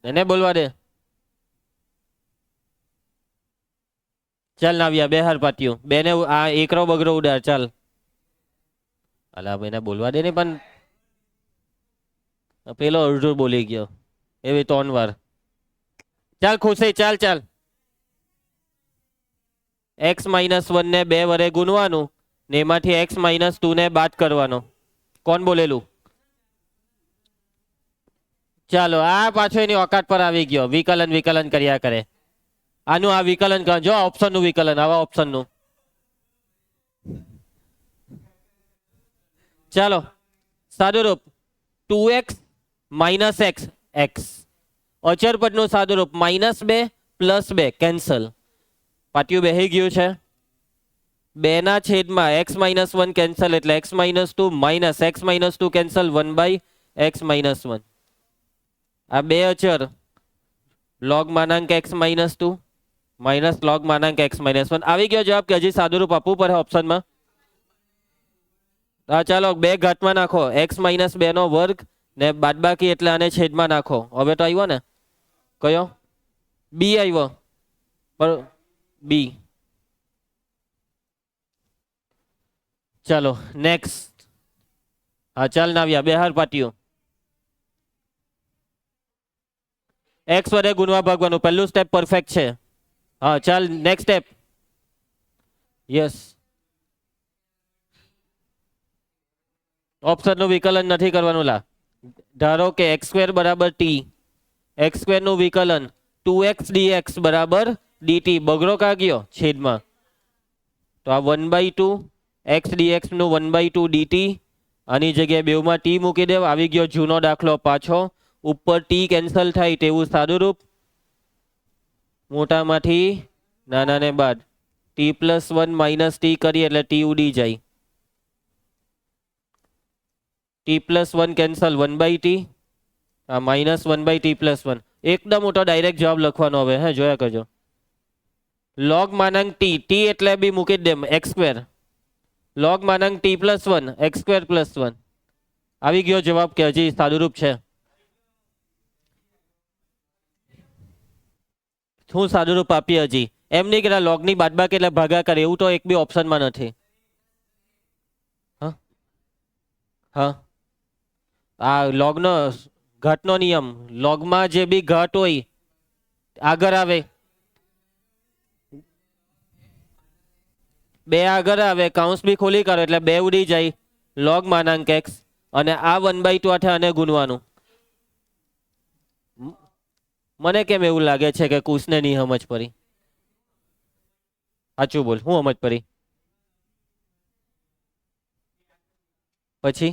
એને બોલવા દે. ચાલ નાવ્યા બેહાર પાટિયું. બેને આ એકરો બગરો ઉડાડ. ચાલ અલા એને બોલવા દે ને. પણ પેલો અડધો બોલી ગયો એવી 3 વાર. ચાલ ખુશી. ચાલ ચાલ. x - 1 ને 2 વડે ગુણવાનું ને એમાંથી x - 2 ને બાદ કરવાનો. કોણ બોલેલું? ચાલો આ પાછો એની ઓકાત પર આવી ગયો. વિકલન કર્યા કરે. આનું આ વિકલન કરો. જો ઓપ્શન નું વિકલન, આવા ઓપ્શન નું. ચાલો સાદુરૂપ 2x - x x. અચર પદનું સાદુરૂપ -2 + 2 કેન્સલ. પાટિયું બેહી ગયું છે. 2 ના છેદમાં x - 1 કેન્સલ એટલે x - 2 minus x - 2 cancel 1/x - 1. આ બે અચર log માનાંક x - 2 minus log માનાંક x - 1. આવી ગયો જવાબ કે હજી સાદુરૂપ આપવું પડે ઓપ્શનમાં? હા ચાલો 2 ઘાતમાં નાખો. x - 2 નો વર્ગ ને બાદબાકી એટલે આને છેદમાં નાખો. હવે તો આવ્યો ને કયો બી આવ્યો બરોબર બી. ચાલો નેક્સ્ટ. હા ચાલ નાવ્યા બે હાર પાટીઓ. એક્સ વડે ગુણવા ભાગવાનું પહેલું સ્ટેપ પરફેક્ટ છે. હા ચાલ નેક્સ્ટ સ્ટેપ. યસ ઓપ્શનનું વિકલન નથી કરવાનું લા. ધારો કે એક્સ સ્ક્વેર બરાબર ટી, એક્સ સ્ક્વેર નું વિકલન 2x dx બરાબર dt. બગડો કા ગયો છેદમાં, તો આ 1/2 x dx નું 1/2 dt. આની જગ્યાએ બેવમાં ટી મૂકી દેવ. આવી ગયો જૂનો દાખલો પાછો. ઉપર ટી કેન્સલ થાય તેવું સાદું રૂપ. મોટામાંથી નાનાને બાદ t+1 માઇનસ ટી કરીએ એટલે ટી ઉડી જાય. t+1 cancel 1/t. આ -1/t+1. એકદમ મોટો ડાયરેક્ટ જવાબ લખવાનો હવે. હે જોયા કરજો. log માનાંક t, t એટલે બી મૂકી દે x square. log માનાંક t+1 x square +1. આવી ગયો જવાબ કે હજી સાદુરૂપ છે? શું સાદુરૂપ આપીએ હજી? એમ નહીં કે લોગની બાદબાકી એટલે ભાગાકાર, એવું તો એક બી ઓપ્શનમાં નથી. હા હા આ લોગનો ઘાટનો નિયમ. લોગમાં જે બી ઘાટ હોય આગળ આવે, બે આગળ આવે, કાઉન્સ બી ખોલી કરો એટલે બે ઉડી જાય. લોગ માનાંક x અને આ 1/2 આઠે આને ગુણવાનું. મને કેમ એવું લાગે છે કે કુશને નહીં સમજ પડી? સાચું બોલ, હું સમજ પડી? પછી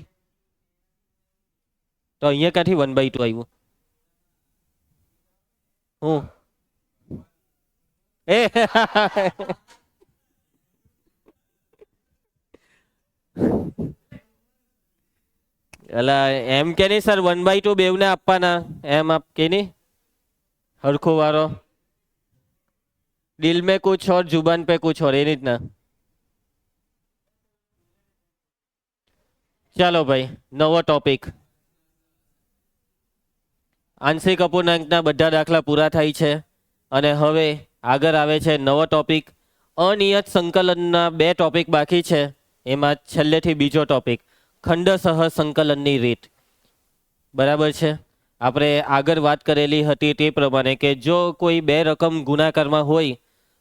તો અહીંયા ક્યાંથી 1/2 આવ્યું? હું એ એલા એમ કે નહીં સર 1/2 બેવને આપવાના એમ આપ કે નહીં હરખું વાળો. દિલ में कुछ और जुबान पे कुछ और, એ રીતના. ચાલો ભાઈ નવો ટોપિક. આંશિક અપૂર્ણાંકના બધા દાખલા પૂરા થાય છે અને હવે આગળ આવે છે નવો ટોપિક. અનિયત સંકલનના બે ટોપિક બાકી છે. એમાં છેલ્લેથી બીજો ટોપિક ખંડસહ સંકલનની રીત. બરાબર છે. આપણે આગળ વાત કરેલી હતી તે પ્રમાણે કે જો કોઈ બે રકમ ગુણાકારમાં હોય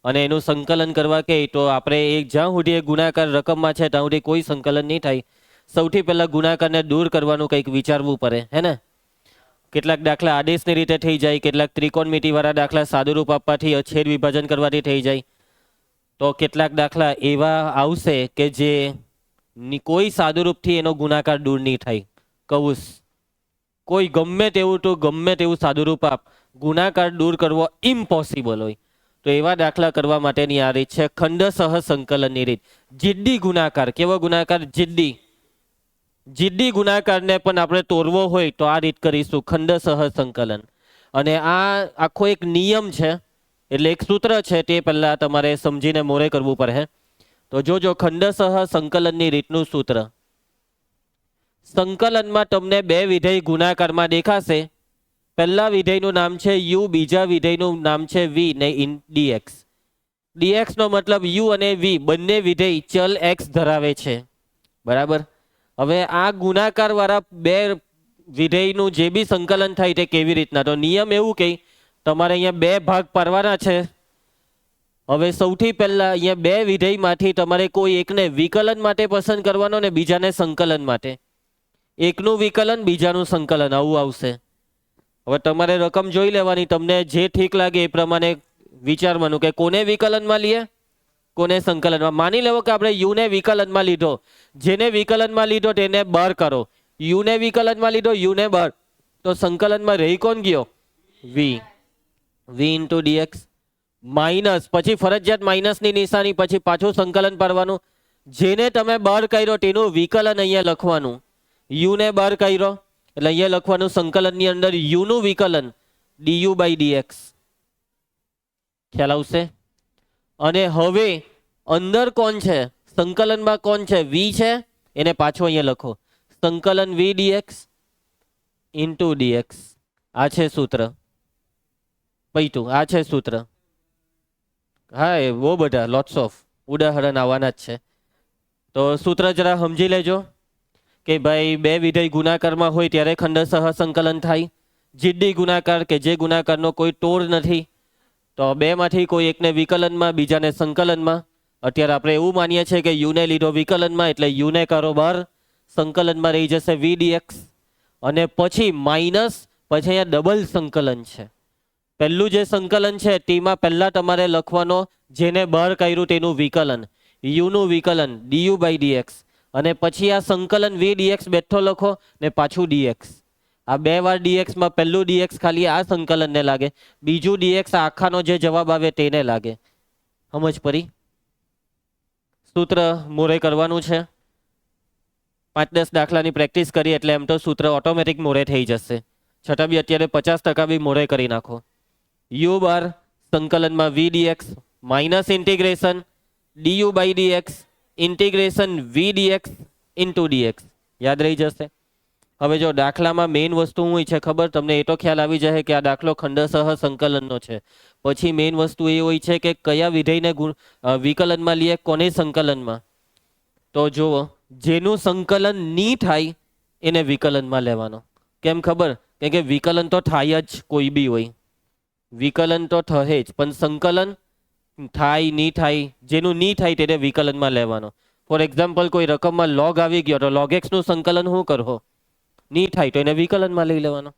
અને એનું સંકલન કરવા કહે તો આપણે જ્યાં સુધી એ ગુણાકાર રકમમાં છે ત્યાં સુધી કોઈ સંકલન નહીં થાય. સૌથી પહેલાં ગુણાકારને દૂર કરવાનું કંઈક વિચારવું પડે, હે ને? કેટલાક દાખલા આદેશની રીતે થઈ જાય, કેટલાક ત્રિકોણમિતિવાળા દાખલા સાદુરૂપ આપવાથી છેદ વિભાજન કરવાથી થઈ જાય. તો કેટલાક દાખલા એવા આવશે કે જે કોઈ સાદુરૂપથી એનો ગુણાકાર દૂર નહીં થાય. કૌંસ કોઈ ગમે તેવું તો ગમે તેવું સાદુરૂપ આપ, ગુણાકાર દૂર કરવો ઇમ્પોસિબલ હોય. તો એવા દાખલા કરવા માટેની આ રીત છે ખંડસહ સંકલનની રીત. જિદ્દી ગુણાકાર. કેવો ગુણાકાર? જિદ્દી. જિદ્દી ગુણાકારને પણ આપણે તોડવો હોય તો આ રીત કરીશું, ખંડસહ સંકલન. અને આ આખો એક નિયમ છે, એટલે એક સૂત્ર છે, તે પહેલાં તમારે સમજીને મોરે કરવું પડે. તો જોજો ખંડસહ સંકલનની રીતનું સૂત્ર. સંકલનમાં તમને બે વિધેય ગુણાકારમાં દેખાશે. પહેલા વિધેયનું નામ છે u, બીજા વિધેયનું નામ છે v ને dx. dx નો મતલબ u અને v બંને વિધેય ચલ x ધરાવે છે. બરાબર. હવે આ ગુણાકાર વાળા બે વિધેયનું જે બી સંકલન થાય તે કેવી રીતના? તો નિયમ એવું કે તમારે અહીંયા બે ભાગ પાડવાના છે. હવે સૌથી પહેલા અહીંયા બે વિધેયમાંથી તમારે કોઈ એકને વિકલન માટે પસંદ કરવાનો ને બીજાને સંકલન માટે. એકનું વિકલન, બીજાનું સંકલન, આવું આવશે. હવે તમારે રકમ જોઈ લેવાની, તમને જે ઠીક લાગે એ પ્રમાણે વિચારવાનું કે કોને વિકલનમાં લઈએ, કોને સંકલનમાં. માની લેવો કે આપણે યુ ને વિકલનમાં લીધો. જેને વિકલનમાં લીધો તેને બહાર કરો. યુ ને વિકલનમાં લીધો, યુ ને બહાર, તો સંકલનમાં રહી કોણ ગયો? વી. વી ઇન્ટુ ડીએક્સ માઇનસ, પછી ફરજિયાત માઇનસની નિશાની, પછી પાછું સંકલન પાડવાનું. જેને તમે બહાર કર્યો તેનું વિકલન અહીંયા લખવાનું. યુ ને બહાર કર્યો એટલે અહીંયા લખવાનું સંકલનની અંદર યુ નું વિકલન du/dx. ખ્યાલ આવશે? અને હવે અંદર કોણ છે? સંકલનમાં કોણ છે? v છે. એને પાછો અહીંયા લખો સંકલન v dx. Into dx. આ છે સૂત્ર. પૈતું આ છે સૂત્ર. હા એ બહુ બધા લોટ્સ ઓફ ઉદાહરણ આવવાના જ છે. તો સૂત્ર જરા સમજી લેજો કે ભાઈ બે વિધેય ગુણાકારમાં હોય ત્યારે ખંડસહ સંકલન થાય. જીદ્દી ગુણાકાર કે જે ગુણાકારનો કોઈ તોડ નથી, તો બેમાંથી કોઈ એકને વિકલનમાં બીજાને સંકલનમાં. અત્યારે આપણે એવું માનીએ છીએ કે યુને લીધો વિકલનમાં એટલે યુને કરો બહાર, સંકલનમાં રહી જશે વી ડીએક્સ. અને પછી માઇનસ, પછી અહીંયા ડબલ સંકલન છે. પહેલું જે સંકલન છે તેમાં પહેલા તમારે લખવાનો જેને બહાર કર્યું તેનું વિકલન, યુનું વિકલન ડીયુ બાય ડીએક્સ. અને પછી આ સંકલન વી ડીએક્સ બેઠો લખો ને પાછું ડીએક્સ. આ બે વાર ડીએક્સમાં પહેલું ડીએક્સ ખાલી આ સંકલનને લાગે, બીજું ડીએક્સ આખાનો જે જવાબ આવે તેને લાગે. સમજ પડી? સૂત્ર મોરે કરવાનું છે. 5-10 દાખલાની પ્રેક્ટિસ કરી એટલે એમ તો સૂત્ર ઓટોમેટિક મોરે થઈ જશે. છતાં બી અત્યારે 50% બી મોરે કરી નાખો. યુ બાર સંકલનમાં v dx minus integration du by dx integration v dx into dx. યાદ રહી જશે. હવે જો દાખલામાં મેઇન વસ્તુ શું હોય છે ખબર તમને? એ તો ખ્યાલ આવી જાય કે આ દાખલો ખંડસહ સંકલનનો છે. પછી મેઇન વસ્તુ એ હોય છે કે કયા વિધેયને વિકલનમાં લઈએ, કોને સંકલનમાં. તો જુઓ, જેનું સંકલન ની થાય એને વિકલનમાં લેવાનો. કેમ ખબર? કેમ કે વિકલન તો થાય જ કોઈ બી હોય, વિકલન તો થશે જ, પણ સંકલન થાય ની થાય, જેનું ની થાય તેને વિકલનમાં લેવાનો. ફોર એક્ઝામ્પલ કોઈ રકમમાં લોગ આવી ગયો તો લોગ એક્સ નું સંકલન શું કરો? ની થાય તો એને વિકલનમાં લઈ લેવાનો.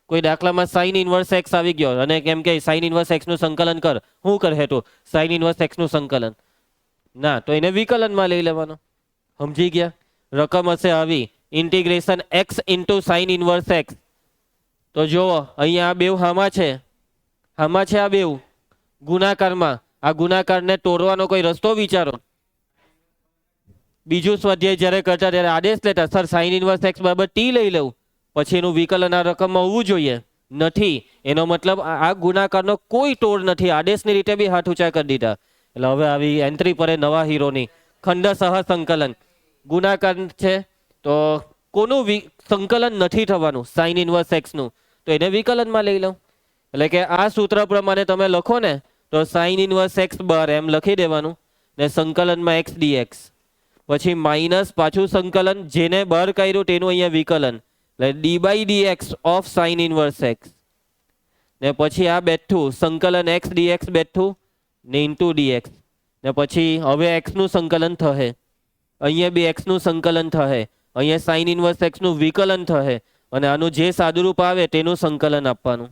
કોઈ દાખલામાં સાઇન ઇનવર્સ એક્સ આવી ગયો અને કેમ કે સાઇન ઇનવર્સ એક્સ નું સંકલન કર, શું કરે તું? સાઇન ઇનવર્સ એક્સ નું સંકલન ના, તો એને વિકલનમાં લઈ લેવાનો. સમજી ગયા? રકમ હશે આવી integration x into sign inverse x. તો જુઓ અહીંયા આ બેવ હામાં છે, હામાં છે આ બેવ ગુણાકારમાં. આ ગુણાકારને તોડવાનો કોઈ રસ્તો વિચારો. બીજું સ્વાધ્યાય જ્યારે કરતા ત્યારે આદેશ લેતા, સર સાઇન ઇનવર્સ એક્સ બરાબર ટી લઈ લઉં, પછી એનું વિકલન આ રકમમાં હોવું જોઈએ. નથી. એનો મતલબ આ ગુણાકારનો કોઈ તોડ નથી. આદેશની રીતે બી હાથ ઊંચા કરી દીધા. એટલે હવે આવી એન્ટ્રી પડે નવા હીરોની. ખંડસહ સંકલન ગુણાકાર છે તો કોનું સંકલન નથી થવાનું? સાઇન ઇનવર્સ એક્સ નું. તો એને વિકલનમાં લઈ લઉં. એટલે કે આ સૂત્ર પ્રમાણે તમે લખો ને તો સાઇન ઇનવર્સ એક્સ બાર એમ લખી દેવાનું ને સંકલનમાં એક્સ ડીએક્સ. પછી માઇનસ પાછું સંકલન જેને બહાર કર્યું તેનું અહીંયા વિકલન એટલે D by dx of sine inverse X. ને પછી આ બેઠું સંકલન એક્સ ડીએક્સ બેઠું ને ઇન્ટુ ડીએક્સ. ને પછી હવે એક્સ નું સંકલન થશે, અહીંયા બી એક્સ નું સંકલન થશે, અહીંયા સાઇન ઇનવર્સ એક્સ નું વિકલન થશે અને આનું જે સાદુરૂપ આવે તેનું સંકલન આપવાનું.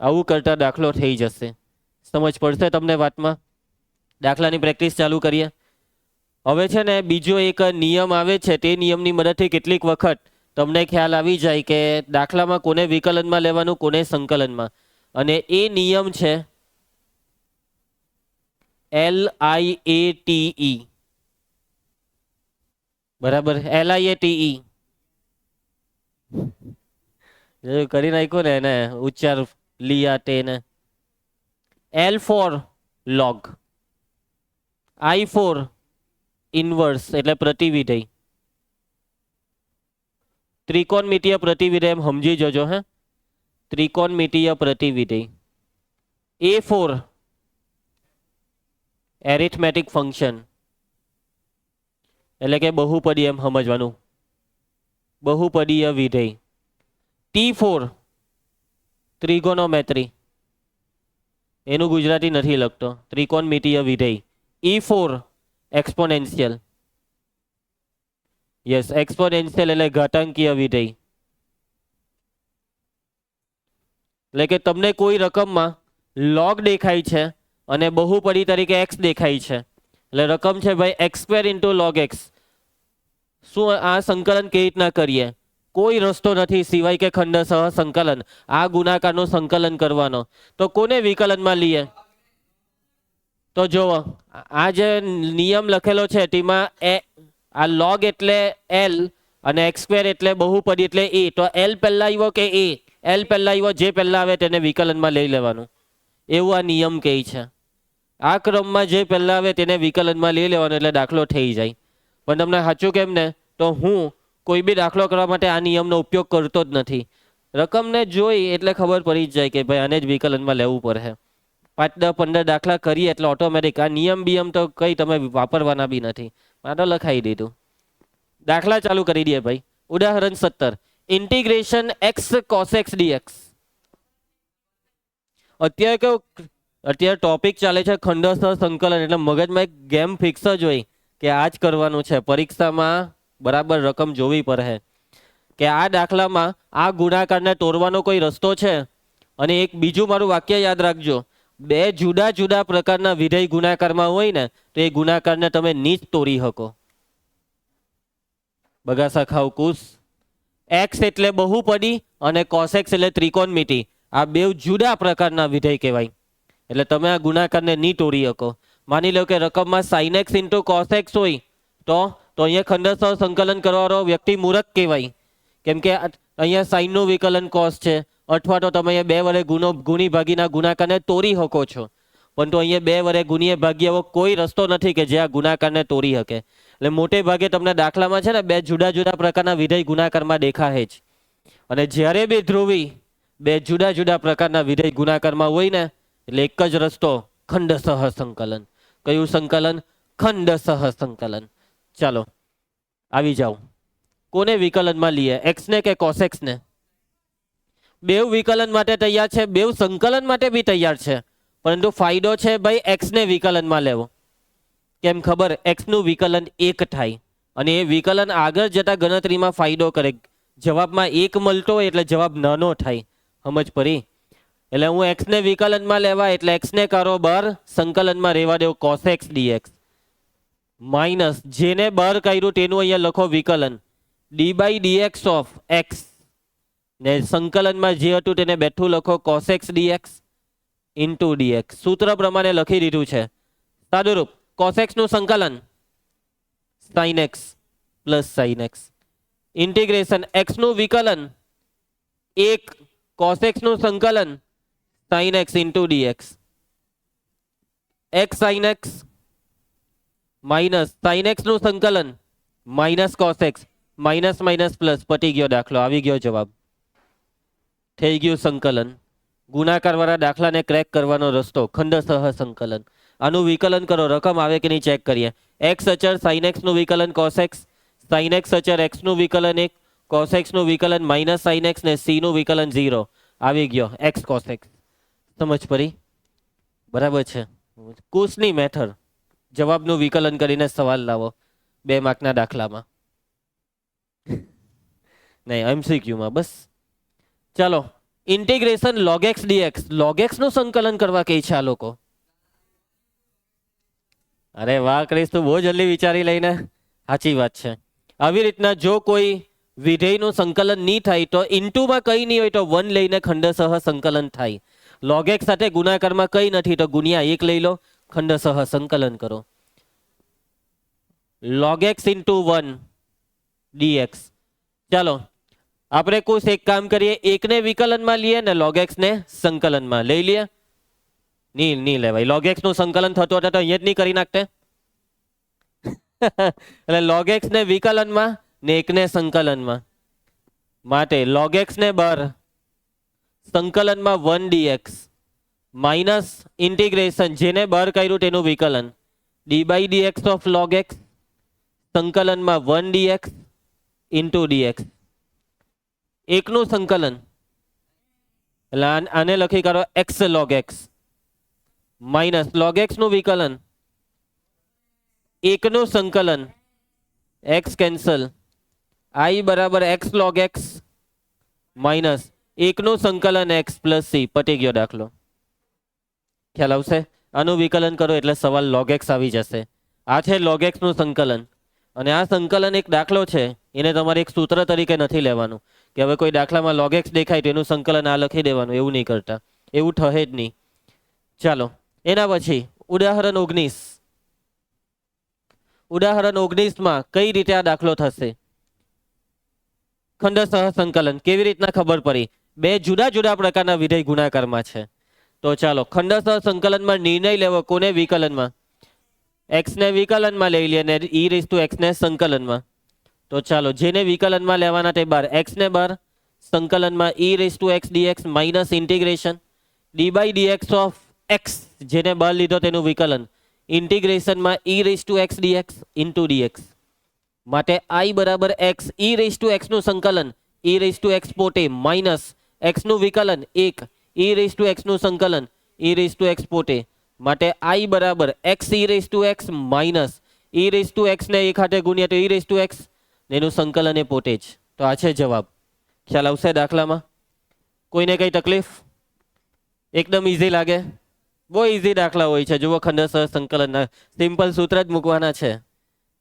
આવું કરતા દાખલો થઈ જશે. સમજ પડશે તમને વાતમાં? દાખલાની પ્રેક્ટિસ ચાલુ કરીએ. હવે છે ને બીજો એક નિયમ આવે છે, તે નિયમની મદદથી કેટલીક વખત તમને ખ્યાલ આવી જાય કે દાખલામાં કોને વિકલનમાં લેવાનું, કોને સંકલનમાં. અને એ નિયમ છે LIATE. બરાબર? LIATE કરી નાખ્યું ને એને ઉચ્ચાર લિયા તેને. L for log, I for inverse એટલે પ્રતિવિધેય. ત્રિકોણમિતીય પ્રતિવિધેય એમ સમજી જજો. હે, ત્રિકોણમિતીય પ્રતિવિધેય. A ફોર એરિથમેટિક ફંક્શન એટલે કે બહુપદી એમ સમજવાનું, બહુપદીય વિધેય. T ફોર ત્રિગોનોમેટ્રી, એનું ગુજરાતી નથી લખતો, ત્રિકોણમિતીય વિધેય. E for exponential. Yes, exponential એટલે ઘાતાંકીય વિધેય. એટલે કે તમને કોઈ રકમમાં લોગ દેખાય છે અને બહુપદી તરીકે એક્સ દેખાય છે. એટલે રકમ છે ભાઈ x square into log x. શું આ સંકલન કેવી રીતના કરીએ? કોઈ રસ્તો નથી સિવાય કે ખંડસહ સંકલન. આ ગુણાકારનું સંકલન કરવાનો. તો કોને વિકલનમાં લઈએ? તો જુઓ આ જે નિયમ લખેલો છે તેમાં આ લોગ એટલે L અને એક્સ સ્ક્વેર એટલે બહુપદી એટલે A. તો L પહેલા આવ્યો કે A? L પહેલા આવ્યો, જે પહેલા આવે તેને વિકલનમાં લઈ લેવાનું. એવું આ નિયમ કહે છે. આ ક્રમમાં જે પહેલા આવે તેને વિકલનમાં લઈ લેવાનું એટલે દાખલો થઈ જાય. પણ તમને સાચું કેમ ને? તો હું કોઈ બી દાખલો કરવા માટે આ નિયમનો ઉપયોગ કરતો જ નથી. રકમને જોઈ એટલે ખબર પડી જ જાય કે ભાઈ આને જ વિકલનમાં લેવું પડે. 5, 10, 15 દાખલા કરીએ એટલે ઓટોમેટિક આ નિયમ તો કઈ તમે વાપરવાના બી નથી. આ તો લખાઈ દીધું. દાખલા ચાલુ કરી દઈએ ભાઈ. ઉદાહરણ 17 integration x cos x dx. અત્યારે ટોપિક ચાલે છે ખંડસ્થ સંકલન, એટલે મગજમાં એક ગેમ ફિક્સ જ હોય કે આ જ કરવાનું છે. પરીક્ષામાં બરાબર રકમ જોવી પડે કે આ દાખલામાં આ ગુણાકારને તોડવાનો કોઈ રસ્તો છે. અને એક બીજું મારું વાક્ય યાદ રાખજો, બે જુદા જુદા પ્રકારના વિધેય ગુણાકારમાં હોય ને તો એ ગુણાકારને તમે નીચ તોડી શકો. બગાસા ખાવ કુશ. એક્સ એટલે બહુપદી અને cos x એટલે ત્રિકોણમિતિ. આ બે જુદા પ્રકારના વિધેય કહેવાય. એટલે તમે આ ગુણાકારને નહીં તોડી શકો. માની લો કે રકમમાં sin x into cos x હોય તો અહીંયા ખંડસ્થ સંકલન કરવાનો વ્યક્તિ મૂર્ખ કહેવાય. કેમ કે અહીંયા sin નું વિકલન cos છે, અથવા તો તમે અહીંયા 2 વડે ગુણી ભાગીના ગુણાકારને તોડી શકો છો. પરંતુ અહીંયા 2 વડે ગુણીએ ભાગીએ એવો કોઈ રસ્તો નથી કે જે આ ગુણાકારને તોડી શકે. એટલે મોટે ભાગે તમને દાખલામાં છે ને બે જુદા જુદા પ્રકારના વિધેય ગુણાકારમાં દેખાય જ. અને જ્યારે બી ધ્રુવી બે જુદા જુદા પ્રકારના વિધેય ગુણાકારમાં હોય ને એટલે એક જ રસ્તો ખંડસહ સંકલન. કયું સંકલન? ખંડસહ સંકલન. ચાલો આવી જાઓ. કોને વિકલનમાં લઈએ, એક્સ ને કે cos x ને? બેવ વિકલન માટે તૈયાર છે, બેવ સંકલન માટે બી તૈયાર છે. પરંતુ ફાયદો છે ભાઈ એક્સ ને વિકલનમાં લેવો. કેમ ખબર? એક્સ નું વિકલન 1 થાય અને એ વિકલન આગળ જતા ગણતરીમાં ફાયદો કરે. જવાબમાં 1 મળતો હોય એટલે જવાબ નાનો થાય. સમજ પડી? એટલે હું એક્સ ને વિકલનમાં લેવા એટલે એક્સ ને કરો બર, સંકલનમાં રહેવા દેવો cos x dx માઇનસ જેને બર કર્યું તેનું અહીંયા લખો વિકલન d/dx ઓફ x ને સંકલનમાં જે હતું તેને બેઠું લખો cos x dx into dx. સૂત્ર પ્રમાણે લખી દીધું છે સાદુરૂપ. cos x નું સંકલન sin x plus sin x integration x નું વિકલન 1 cos x નું સંકલન sin x into dx x sin x minus sin x નું સંકલન minus cos x minus minus plus. પટી ગયો દાખલો, આવી ગયો જવાબ, થઈ ગયું સંકલન. ગુણાકાર વાળા દાખલાને ક્રેક કરવાનો રસ્તો ખંડસહ સંકલન. આનું વિકલન કરો, રકમ આવે કે નહીં ચેક કરીએ. x અચળ sin x નું વિકલન cos x, sin x અચળ x નું વિકલન 1, cos x નું વિકલન માઇનસ sin x ને c નું વિકલન 0. આવી ગયો x cos x. સમજ પડી? બરાબર છે. કુશની મેથડ, જવાબનું વિકલન કરીને સવાલ લાવો 2 માર્કના દાખલામાં, નહીં MCQ માં. બસ ચાલો. Integration log x dx. log x નું સંકલન કરવા કે છે આ લોકો. અરે વાહ ક્રિસ, તું બહુ જલ્દી વિચારી લઈને. સાચી વાત છે. આવી રીતના જો કોઈ વિધેયનું સંકલન નહીં થાય તો ઇન્ટુમાં કંઈ નહીં હોય તો 1 લઈને ખંડસહ સંકલન થાય. log x સાથે ગુણાકારમાં કંઈ નથી તો ગુણ્યા 1 લઈ લો, ખંડસહ સંકલન કરો. log x into 1 dx. ચાલો આપણે કુછ એક કામ કરીએ, 1 ને વિકલનમાં લઈએ ને log x ને સંકલનમાં લઈ લઈએ. નહીં લેવાય. log x નું સંકલન થતું હતું તો અહીંયા જ નહીં કરી નાખતે. એટલે log x ને વિકલનમાં ને 1 ને સંકલનમાં. માટે log x ને બર સંકલનમાં 1 dx માઇનસ ઇન્ટિગ્રેશન જેને બર કર્યું તેનું વિકલન d/dx ઓફ log x સંકલનમાં 1 dx ઇન્ટુ dx. 1 નું સંકલન એટલે આને લખી કાઢો x log x minus log x નું વિકલન 1 નું સંકલન x કેન્સલ i બરાબર x log x માઇનસ 1 નું સંકલન x પ્લસ c. પટી ગયો દાખલો. ખ્યાલ આવશે? આનું વિકલન કરો એટલે સવાલ log x આવી જશે. આ છે log x નું સંકલન. અને આ સંકલન એક દાખલો છે, એને તમારે એક સૂત્ર તરીકે નથી લેવાનું કે હવે કોઈ દાખલામાં log x દેખાય તો એનું સંકલન આ લખી દેવાનું. એવું નહીં કરતા, એવું થશે જ નહીં. ચાલો એના પછી ઉદાહરણ 19. ઉદાહરણ 19માં કઈ રીતે આ દાખલો થશે? ખંડસહ સંકલન કેવી રીતના ખબર પડી? બે જુદા જુદા પ્રકારના વિધેય ગુણાકારમાં છે. તો ચાલો ખંડસહ સંકલનમાં નિર્ણય લેવો. કોને વિકલનમાં? x ને વિકલનમાં લઈ લે ને e raised to x ને સંકલનમાં. તો ચાલો જેને વિકલનમાં લેવાના તે બાર x ને બાર સંકલનમાં e raise to x dx minus integration D by dx of x જેને બાર લીધો તેનું વિકલન ઇન્ટિગ્રેશનમાં e raise to x dx into dx માટે i બરાબર x e raise to x નું સંકલન e રેઝ ટુ x પોતે માઇનસ x નું વિકલન 1 e રેઝ ટુ x નું સંકલન e રેઝ ટુ x પોતે માટે i બરાબર x e raise to x minus e raise to x ને એક હાથે ગુણ્યા તો e રેઝ ટુ x એનું સંકલન એ પોતે જ. તો આ છે જવાબ. ખ્યાલ આવશે દાખલામાં? કોઈને કઈ તકલીફ? એકદમ ઈઝી લાગે? બહુ ઈઝી દાખલા હોય છે. જુઓ ખંડસર સંકલનના સિમ્પલ સૂત્ર જ મૂકવાના છે.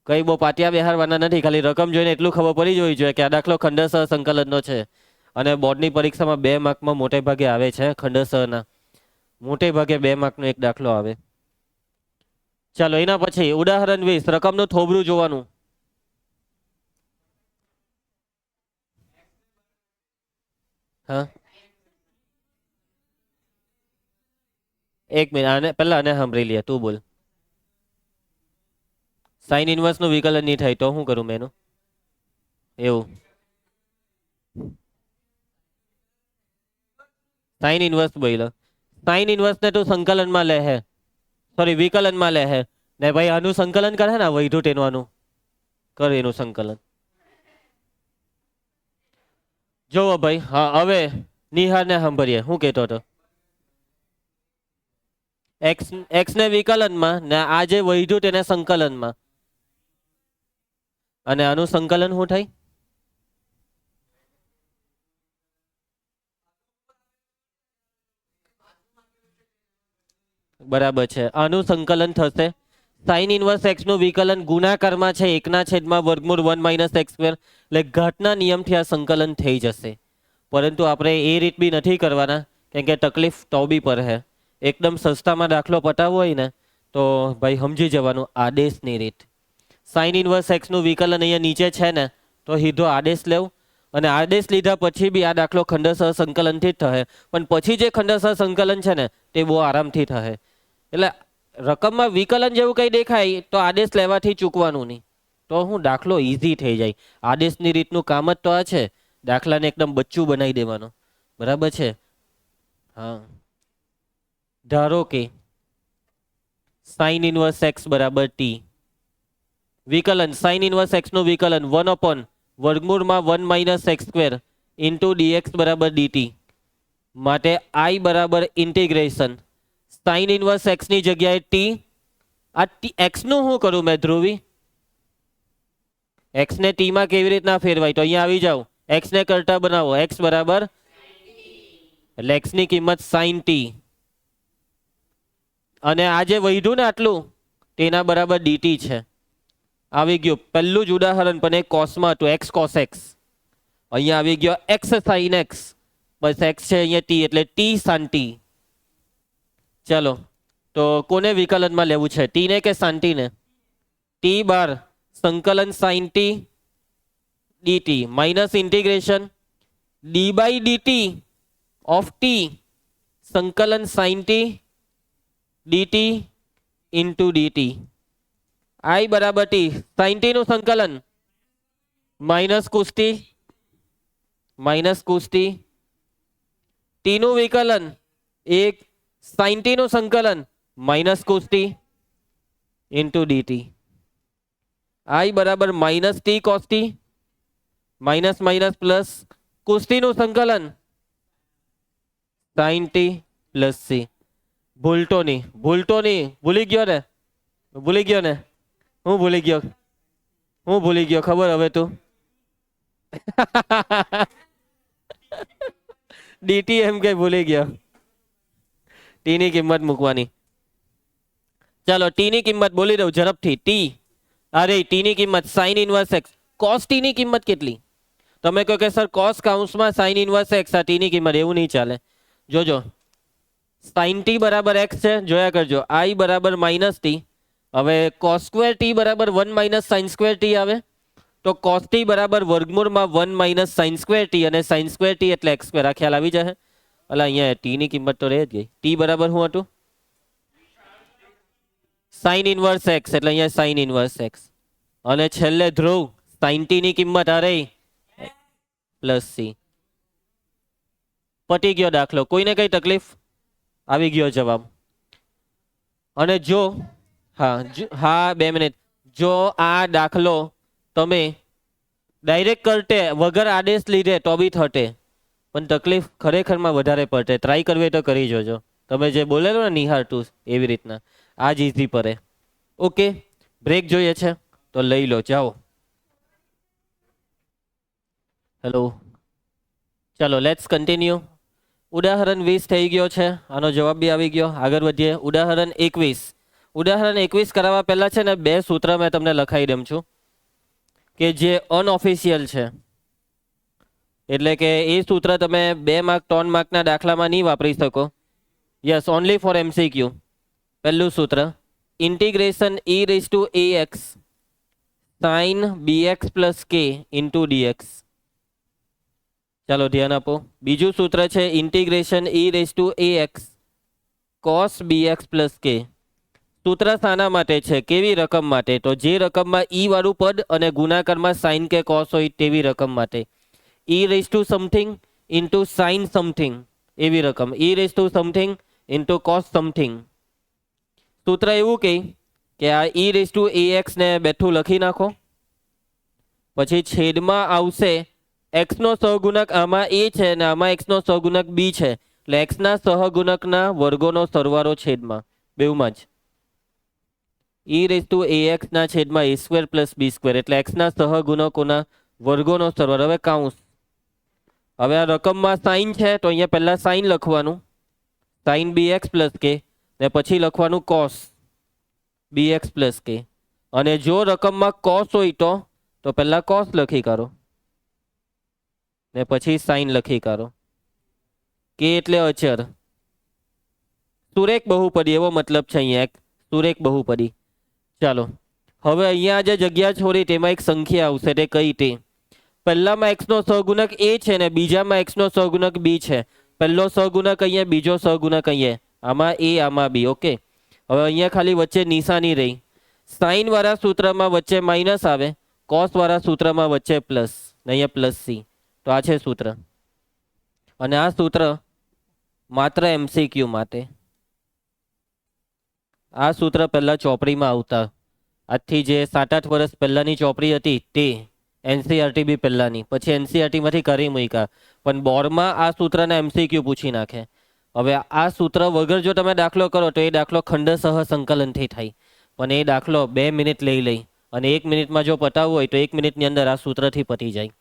કઈ બહુ પાટિયા બેહારવાના નથી. ખાલી રકમ જોઈને એટલું ખબર પડી જવી જોઈએ કે આ દાખલો ખંડસર સંકલનનો છે. અને બોર્ડની પરીક્ષામાં 2 માર્કમાં મોટે ભાગે આવે છે ખંડસરના. મોટે ભાગે 2 માર્કનો એક દાખલો આવે. ચાલો એના પછી ઉદાહરણ 20 રકમનું થોબરું જોવાનું. હા એક મિનિટ આને પહેલા આને સાંભળી લે. તું બોલ. સાઇન ઇનવર્સ નું વિકલન નહીં થાય તો શું કરું મેં એનું? એવું સાઇન ઇનવર્સ બોલો. સાઇન ઇનવર્સ ને તું સંકલનમાં લે હે, સોરી વિકલનમાં લે હે ને ભાઈ આનું સંકલન કરે ને વૈધું તેનું આનું કર એનું સંકલન. જોવો ભાઈ હા હવે નિહાર ને સાંભળીએ શું કહેતો હતો. એક્સ ને વિકલનમાં ને આ જે વૈધું તેને સંકલનમાં અને આનું સંકલન શું થાય? બરાબર છે. આનું સંકલન થશે સાઇન ઇનવર્સ એક્સ નું વિકલન ગુણાકારમાં છે 1/√ વર્ગમૂળ 1 માઇનસ એક્સ સ્ક્વેર એટલે ઘાતના નિયમથી આ સંકલન થઈ જશે. પરંતુ આપણે એ રીત બી નથી કરવાના કેમ કે તકલીફ તો બી પર હે. એકદમ સસ્તામાં દાખલો પતાવવો હોય ને તો ભાઈ સમજી જવાનું આદેશની રીત. સાઇન ઇનવર્સ એક્સ નું વિકલન અહીંયા નીચે છે ને તો સીધો આદેશ લેવું અને આદેશ લીધા પછી બી આ દાખલો ખંડસર સંકલનથી જ થશે. પણ પછી જે ખંડસર સંકલન છે ને તે બહુ આરામથી થશે. એટલે રકમમાં વિકલન જેવું કંઈ દેખાય તો આદેશ લેવાથી ચૂકવાનું નહીં. તો હું દાખલો ઇઝી થઈ જાય. આદેશની રીતનું કામ જ તો આ છે. દાખલાને એકદમ બચ્ચું બનાવી દેવાનો. બરાબર છે? હા ધારો કે સાઇન ઇનવર્સ એક્સ બરાબર ટી વિકલન સાઇન ઇનવર્સ એક્સ નું વિકલન 1/વર્ગમૂળમાં 1 minus X square into DX બરાબર ડીટી માટે આઈ બરાબર ઇન્ટિગ્રેશન સાઇન ઇનવર્સ એક્સ ની જગ્યાએ ટી આ એક્સ નું શું કરું મેં ધ્રુવી? એક્સ ને ટી માં કેવી રીતના ફેરવાય? તો અહીંયા આવી જાવ એક્સ ને કરતા બનાવો એક્સ બરાબર એટલે એક્સ ની કિંમત સાઇન ટી અને આ જે વધ્યું ને આટલું તેના બરાબર ડીટી છે. આવી ગયું પહેલું જ ઉદાહરણ પણ એક કોસમાં હતું એક્સ કોસ એક્સ. અહીંયા આવી ગયો એક્સ સાઇન એક્સ બસ એક્સ છે અહીંયા ટી એટલે ટી સાન ટી. ચલો તો કોને વિકલનમાં લેવું છે ટી ને કે સાન ટી ને? ટી બાર સંકલન sine t dt minus integration D by dt of t સંકલન sine t dt into dt I બરાબર ટી સાઇન ટી નું સંકલન માઇનસ કુસ્તી ટી નું વિકલન એક સાઇન ટી નું સંકલન માઇનસ કુસ્તી ઇન્ટુ ડીટી આઈ બરાબર minus t cos t minus minus plus cos t નું સંકલન સાઇન ટી પ્લસ સી. ભૂલતો નહીં ભૂલી ગયો ને હું ભૂલી ગયો ખબર હવે તું ડીટી એમ કે ભૂલી ગયો. ટી ની કિંમત મૂકવાની. ચાલો ટી ની કિંમત બોલી દઉં ઝડપથી. ટી અરે ટી ની કિંમત sine inverse x cos t ની કિંમત કેટલી? તમે કહો કે સર કોસ કાઉન્સમાં સાઇન ઇનવર્સ એક્સ આ ટી ની કિંમત એવું નહીં ચાલે. જોજો સાઇન ટી બરાબર એક્સ છે જોયા કરજો આઈ બરાબર માઇનસ ટી. હવે કોસ સ્ક્વેર ટી બરાબર 1 માઇનસ સાઇન સ્ક્વેર ટી આવે તો કોસ ટી બરાબર વર્ગમૂળમાં 1 માઇનસ સાઇન સ્ક્વેર ટી અને સાઇન સ્ક્વેર ટી એટલે એક્સ સ્ક્વેર. આ ખ્યાલ આવી જશે? એટલે અહીંયા ટી ની કિંમત તો રહી જ ગઈ. ટી બરાબર શું હતું? સાઇન ઇનવર્સ એક્સ એટલે અહીંયા સાઇન ઇનવર્સ એક્સ અને છેલ્લે ધ્રુવ સાઇન ટી ની કિંમત આ રહી પ્લસ સી. પટી ગયો દાખલો. કોઈને કઈ તકલીફ? આવી ગયો જવાબ. અને જો હા 2 મિનિટ, જો આ દાખલો તમે ડાયરેક્ટ કરતે વગર આદેશ લીધે તો બી થતે, પણ તકલીફ ખરેખરમાં વધારે પડતે. ટ્રાય કરવી તો કરી જોજો. તમે જે બોલેલો ને નિહાર તું એવી રીતના આ જ ઈઝી પડે. ઓકે, બ્રેક જોઈએ છે તો લઈ લો, જાઓ. હેલો, ચાલો લેટ્સ કન્ટિન્યુ. ઉદાહરણ 20 થઈ ગયો છે, આનો જવાબ બી આવી ગયો. આગળ વધીએ. ઉદાહરણ 21. ઉદાહરણ 21 કરાવવા પહેલા છે ને 2 સૂત્ર મેં તમને લખાઈ દઉં છું કે જે અનઓફિશિયલ છે. એટલે કે એ સૂત્ર તમે 2 માર્ક 3 માર્કના દાખલામાં નહીં વાપરી શકો. Yes, only for MCQ. પહેલું સૂત્ર, integration e raise to ax sine bx plus k into dx. ચાલો ધ્યાન આપો. બીજું સૂત્ર છે integration e raise to ax cos bx plus k. સૂત્ર શાના માટે છે? કેવી રકમ માટે? તો જે રકમમાં ઈ વાળું પદ અને ગુણાકારમાં સાઇન કે કોસ હોય તેવી રકમ માટે. e raise to something into sine something એવી રકમ. e raise to something into cos something. સૂત્ર એવું કહે કે આ e રેઝ ટુ ax ને બેઠું લખી નાખો, પછી છેદમાં આવશે x નો સહગુણક. આમાં a છે અને આમાં x નો સહગુણક b છે, એટલે x ના સહગુણકના વર્ગોનો સરવાળો છેદમાં બેવમાં જ. e રેઝ ટુ ax ના છેદમાં a square plus b square, એટલે x ના સહગુણકોના વર્ગોનો સરવાળો. હવે કાઉન્સ. હવે આ રકમમાં સાઇન છે તો અહીંયા પહેલા સાઇન લખવાનું, સાઇન bx પ્લસ k, ને પછી લખવાનું કોસ bx પ્લસ k. અને જો રકમમાં કોસ હોય તો પહેલા કોસ લખી કાઢો ને પછી સાઇન લખી કાઢો. કે એટલે અચર. સુરેખ બહુપદી એવો મતલબ છે અહીંયા, એક સુરેખ બહુપદી. ચાલો હવે અહીંયા જે જગ્યા છોડી તેમાં એક સંખ્યા આવશે, તે કઈ તે? પહેલામાં x નો સહગુણક a છે ને બીજામાં x નો સહગુણક b છે. પહેલો સહગુણક અહીંયા, બીજો સહગુણક અહીંયા. આમાં a આમાં b. ઓકે, હવે અહીંયા ખાલી વચ્ચે નિશાની રહી. સાઇન વાળા સૂત્રમાં વચ્ચે માઇનસ આવે, કોસ વાળા સૂત્રમાં વચ્ચે પ્લસ, અહીંયા પ્લસ સી. તો આ છે સૂત્ર. અને આ સૂત્ર માત્ર MCQ માટે. આ સૂત્ર પહેલા ચોપડીમાં આવતા, આજથી જે 7-8 વર્ષ પહેલાની ચોપડી હતી તે NCERT બી પહેલાની, પછી NCERT માંથી કરી મૂક્યા, પણ બોર્ડમાં આ સૂત્રના MCQ પૂછી નાખે. હવે આ સૂત્ર વગર જો તમે દાખલો કરો તો એ દાખલો ખંડસહ સંકલનથી થાય, પણ એ દાખલો 2 મિનિટ લઈ અને 1 મિનિટમાં જો પતાવવું હોય તો 1 મિનિટની અંદર આ સૂત્રથી પતી જાય.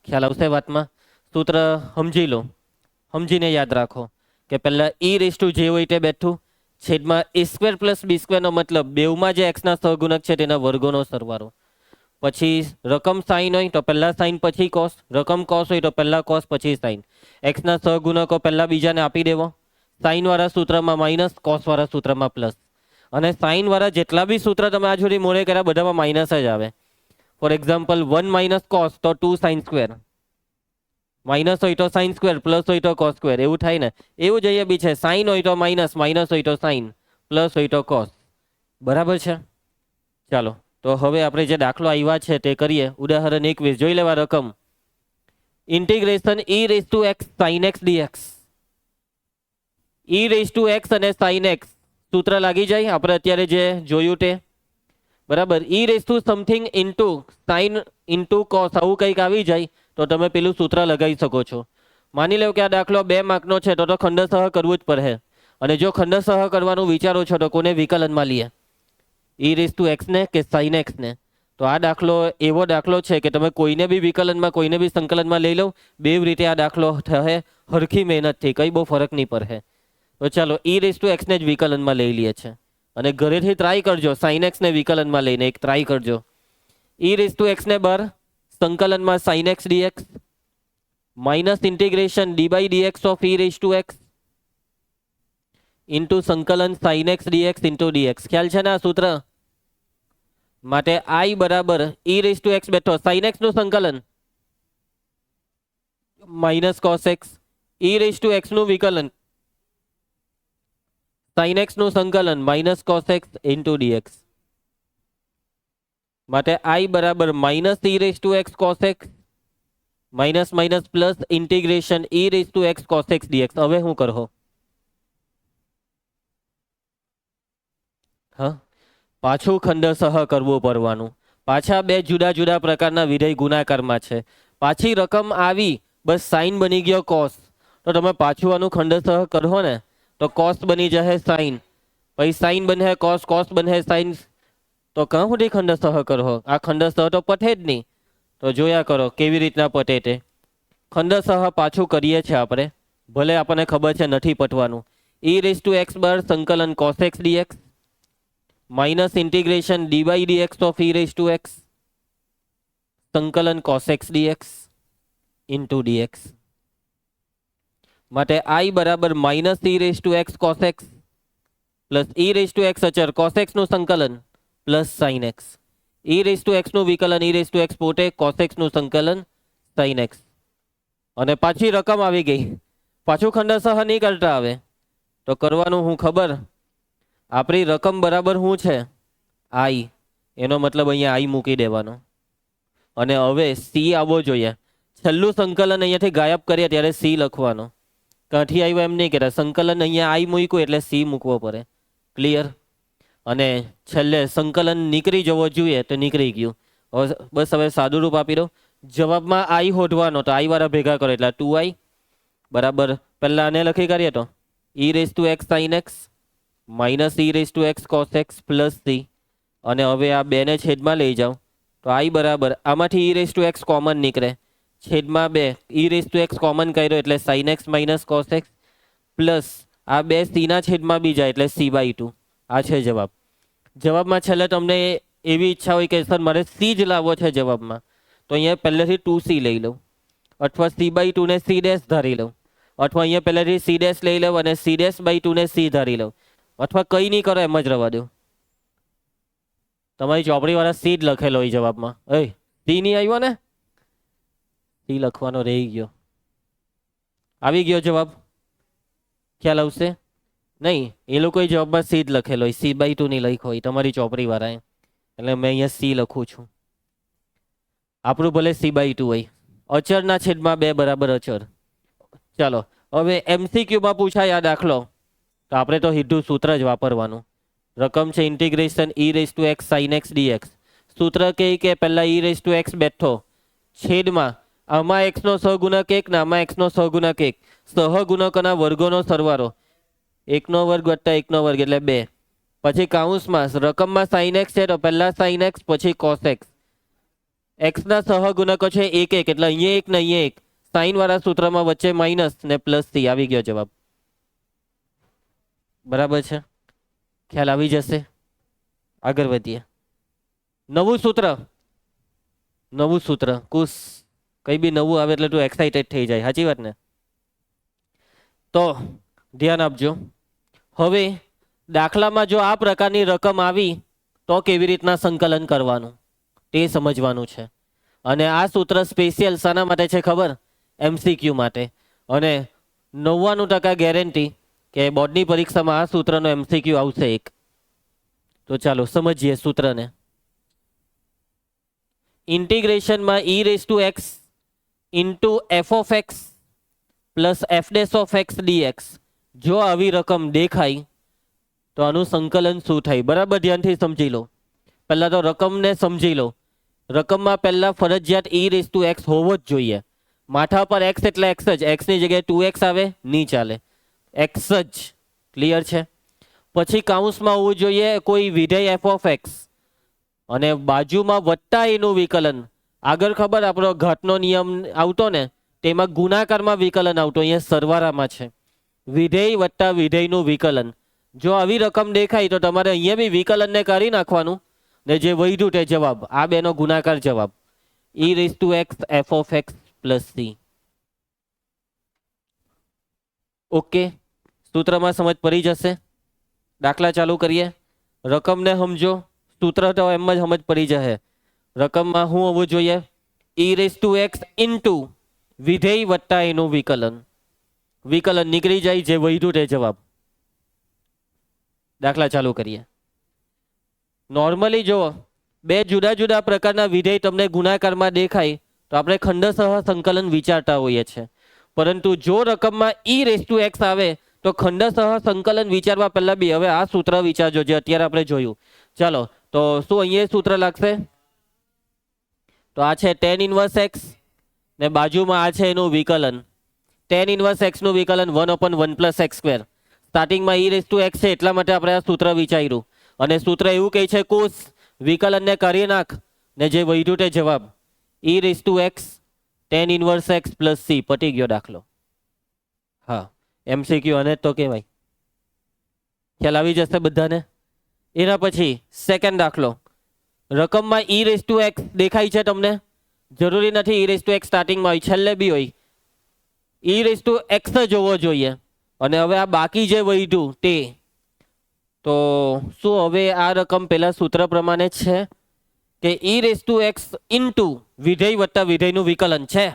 ખ્યાલ આવશે વાતમાં? સૂત્ર સમજી લો, સમજીને યાદ રાખો કે પહેલાં e રેઝ ટુ જે હોય તે બેઠું, છેદમાં a સ્ક્વેર પ્લસ b સ્ક્વેરનો મતલબ બેવમાં જે x ના સહગુણક છે તેના વર્ગોનો સરવાળો. પછી રકમ સાઇન હોય તો પહેલા સાઇન પછી કોસ, રકમ કોસ હોય તો પહેલા કોસ પછી સાઇન. x ના સહગુણકો પહેલા બીજાને આપી દેવો. સાઇન વાળા સૂત્રમાં માઇનસ, કોસ વાળા સૂત્રમાં પ્લસ. અને સાઇન વાળા જેટલા બી સૂત્ર તમે આ સુધી મોડે કર્યા બધામાં માઇનસ જ આવે. ફોર એક્ઝામ્પલ 1 માઇનસ કોસ તો 2 સાઇન સ્ક્વેર, માઇનસ હોય તો સાઇન સ્ક્વેર, પ્લસ હોય તો કોસ સ્ક્વેર, એવું થાય ને. એવું જ અહીંયા બી છે, સાઇન હોય તો માઇનસ, માઇનસ હોય તો સાઇન, પ્લસ હોય તો કોસ. બરાબર છે? ચાલો તો હવે આપણે જે દાખલો આવ્યા છે તે કરીએ. ઉદાહરણ 21 જોઈ લેવા રકમ. Integration e raise to x sine x dx. e raise to x અને સાઇન x સૂત્ર લાગી જાય આપણે અત્યારે જે જોયું તે. બરાબર. e raise to something into sine into cos આવું કંઈક આવી જાય તો તમે પેલું સૂત્ર લગાવી શકો છો. માની લો કે આ દાખલો 2 માર્કનો છે તો ખંડસહ કરવું જ પડે. અને જો ખંડસહ કરવાનું વિચારો છો તો કોને વિકલનમાં લઈએ? e રેઝ ટુ x ને કે સાઇન x ને? તો આ દાખલો એવો દાખલો છે કે તમે કોઈને બી વિકલનમાં કોઈને બી સંકલનમાં લઈ લો, બેવ રીતે આ દાખલો થશે હરખી મહેનતથી, કંઈ બહુ ફરક નહીં પડે. તો ચાલો e રેઝ ટુ x ને જ વિકલનમાં લઈ લઈએ છે. અને ઘરેથી ટ્રાય કરજો, સાઇન x ને વિકલનમાં લઈને એક ટ્રાય કરજો. e રેઝ ટુ x ને બાર સંકલનમાં sine x dx minus integration d by dx of e raise to x into સંકલન sine x dx into dx. ખ્યાલ છે ને આ સૂત્ર? માટે i બરાબર e રેઝ ટુ x બેઠો સાઇન x નું સંકલન minus cos x, e raise to x નું વિકલન સાઇન x નું સંકલન minus cos x into dx. માટે I બરાબર minus E raise to x cos X minus minus plus integration E raise to x cos x DX. હવે શું કરો? હા, પાછું ખંડસહ કરવું પડવાનું. પાછા બે જુદા જુદા પ્રકારના વિધેય ગુણાકારમાં છે. પાછી રકમ આવી, બસ સાઈન બની ગયો કોસ, તો તમે પાછું આનું ખંડસહ કરો ને તો કોસ બની જશે સાઈન, પછી સાઈન બને કોસ, કોસ બને સાઈન. તો કાં સુધી ખંડસહ કરો? આ ખંડસહ તો પતે જ નહીં. તો જોયા કરો કેવી રીતના પતે તે. ખંડસહ પાછું કરીએ છીએ આપણે, ભલે આપણને ખબર છે નથી પટવાનું. ઈ રેસ ટુ એક્સ બાર સંકલન cos x dx minus integration D by dx of e raise to x સંકલન cos x dx into dx. માટે I બરાબર minus E raise to x cos x plus e raise to x અચર cos x નું સંકલન plus sine x. E raise to x નું વિકલન e raise to x પોતે cos x નું સંકલન સાઇન એક્સ. અને પાછી રકમ આવી ગઈ, પાછું ખંડસહ નહીં કરતા આવે તો કરવાનું હું ખબર? આપણી રકમ બરાબર શું છે? I. એનો મતલબ અહીંયા I મૂકી દેવાનો. અને હવે C આવવો જોઈએ. છેલ્લું સંકલન અહીંયાથી ગાયબ કરીએ ત્યારે C લખવાનો. કાંઠી આવ્યો એમ નહીં કહેતા, સંકલન અહીંયા I મૂક્યું એટલે C મૂકવો પડે. ક્લિયર? અને છેલ્લે સંકલન નીકળી જવો જોઈએ તો નીકળી ગયું. હવે બસ હવે સાદું રૂપ આપી દો. જવાબમાં I શોધવાનો, તો I વાળા ભેગા કરો એટલે 2I બરાબર પહેલા આને લખી કાઢીએ તો ઈ raise to X sine x minus E raise to x cos x plus C. અને હવે આ બેને છેદમાં લઈ જાઓ તો I બરાબર આમાંથી ઈ રેસ ટુ એક્સ કોમન નીકળે, છેદમાં 2 ઈ રેસ ટુ એક્સ કોમન કર્યો એટલે sine x minus cos x plus આ બે સીના છેદમાં બી જાય એટલે C/2. આ છે જવાબ. જવાબમાં છેલ્લે તમને એવી ઈચ્છા હોય કે સર મારે C જ લાવવો છે જવાબમાં, તો અહીંયા પહેલેથી 2C લઈ લઉં, અથવા C/2 ને C ડેશ ધારી લઉં, અથવા અહીંયા પહેલેથી C ડેશ લઈ લઉં અને C ડેશ બાય 2 ને C ધારી લઉં, અથવા કંઈ નહીં કરો એમ જ રવા દો. તમારી ચોપડીવાળા C જ લખેલો હોય જવાબમાં. C નહીં આવ્યો ને, C લખવાનો રહી ગયો. આવી ગયો જવાબ? ખ્યાલ આવશે? નહીં, એ લોકોએ જવાબમાં C જ લખેલો હોય, C/2 નહીં લખ્યો હોય તમારી ચોપડીવાળાએ, એટલે મેં અહીંયા C લખું છું. આપણું ભલે C/2 હોય. અચરના છેદમાં 2 બરાબર અચર. ચાલો હવે MCQમાં પૂછાય આ દાખલો તો આપણે તો સીધું સૂત્ર જ વાપરવાનું. રકમ છે integration E raise to X sine X DX. સૂત્ર કે પહેલા ઈ રેસ ટુ એક્સ બેઠો છેદમાં આમાં એક્સ નો સહગુણક 1 ને આમાં એક્સ નો સહગુણક 1, સહગુણકોના વર્ગોનો સરવાળો 1 નો વર્ગ વત્તા 1 નો વર્ગ એટલે 2. પછી કાઉન્સમાં રકમમાં સાઇન એક્સ છે તો પહેલા સાઇન એક્સ પછી કોસ એક્સ. એક્સ ના સહગુણકો છે 1 1 એટલે અહીંયા 1 ને અહીંયા 1, સાઇન વાળા સૂત્રમાં વચ્ચે માઇનસ ને પ્લસ સી. આવી ગયો જવાબ. બરાબર છે? ખ્યાલ આવી જશે. આગળ વધીએ. નવું સૂત્ર કુશ કઈ બી નવું આવે એટલે તું એક્સાઇટેડ થઈ જાય, સાચી વાત ને? તો ધ્યાન આપજો. હવે દાખલામાં જો આ પ્રકારની રકમ આવી તો કેવી રીતના સંકલન કરવાનું તે સમજવાનું છે. અને આ સૂત્ર સ્પેશિયલ શાના માટે છે ખબર? MCQ માટે. અને 99% ગેરંટી કે બોર્ડની પરીક્ષામાં આ સૂત્રનો MCQ આવશે એક. તો ચાલો સમજીએ સૂત્રને. ઇન્ટિગ્રેશનમાં e raise to x into f of x plus f dash of x dx. જો આવી રકમ દેખાય તો આનું સંકલન શું થાય? બરાબર ધ્યાનથી સમજી લો. પહેલા તો રકમને સમજી લો. રકમમાં પહેલા ફરજિયાત ઈ રેસ ટુ એક્સ હોવો જ જોઈએ. માથા પર એક્સ એટલે એક્સ જ, એક્સની જગ્યાએ 2x આવે નહીં ચાલે, એક્સ જ. ક્લિયર છે? પછી કાઉન્સમાં હોવું જોઈએ કોઈ વિધેય એફ ઓફ એક્સ અને બાજુમાં વત્તા એનું વિકલન. આગળ ખબર આપણો ઘાતનો નિયમ આવતો ને, તેમાં ગુણાકારમાં વિકલન આવતો, અહીંયા સરવાળામાં છે વિધેય વત્તા વિધેયનું વિકલન. જો આવી રકમ દેખાય તો તમારે અહીંયા બી વિકલનને કરી નાખવાનું ને જે વધ્યું તે જવાબ, આ બેનો ગુણાકાર જવાબ ઈ raise to x F of x plus C. Okay, સૂત્રમાં સમજ પડી જશે. દાખલા ચાલુ કરીએ. રકમને સમજો, સૂત્ર તો એમ જ સમજ પડી જશે. રકમમાં શું હોવું જોઈએ? ઈ રેસ ટુ એક્સ ઇન્ટુ વિધેય વત્તા એનું વિકલન. વિકલન નીકળી જાય, જે વધ્યું તે જવાબ. દાખલા ચાલુ કરીએ. નોર્મલી જો બે જુદા જુદા પ્રકારના વિધેય તમને ગુણાકારમાં દેખાય તો આપણે ખંડસહ સંકલન વિચારતા હોઈએ છીએ, પરંતુ જો રકમમાં e⁻x આવે તો ખંડસહ સંકલન વિચારવા પહેલા બી હવે આ સૂત્ર વિચારજો જે અત્યારે આપણે જોયું. ચાલો તો શું અહીંયા સૂત્ર લાગશે? તો આ છે tan−1x ને બાજુમાં આ છે એનું વિકલન. tan−1x નું વિકલન 1/1 + x². સ્ટાર્ટિંગમાં e⁻x છે એટલા માટે આપણે આ સૂત્ર વિચાર્યું, અને સૂત્ર એવું કહે છે કોસ વિકલનને કરી નાખ ને જે વધ્યું તે જવાબ e⁻x tan−1x + c. પટી ગયો દાખલો. હા, MCQ અને તો કહેવાય. ખ્યાલ આવી જશે બધાને. એના પછી સેકન્ડ દાખલો. રકમમાં e⁻x દેખાય છે તમને? જરૂરી નથી e⁻x સ્ટાર્ટિંગમાં હોય, છેલ્લે બી હોય. e⁻x જ હોવો જોઈએ. અને હવે આ બાકી જે વધ્યું તે, તો શું હવે આ રકમ પેલા સૂત્ર પ્રમાણે છે કે e⁻x ઇન્ટુ વિધેય વત્તા વિધેયનું વિકલન છે?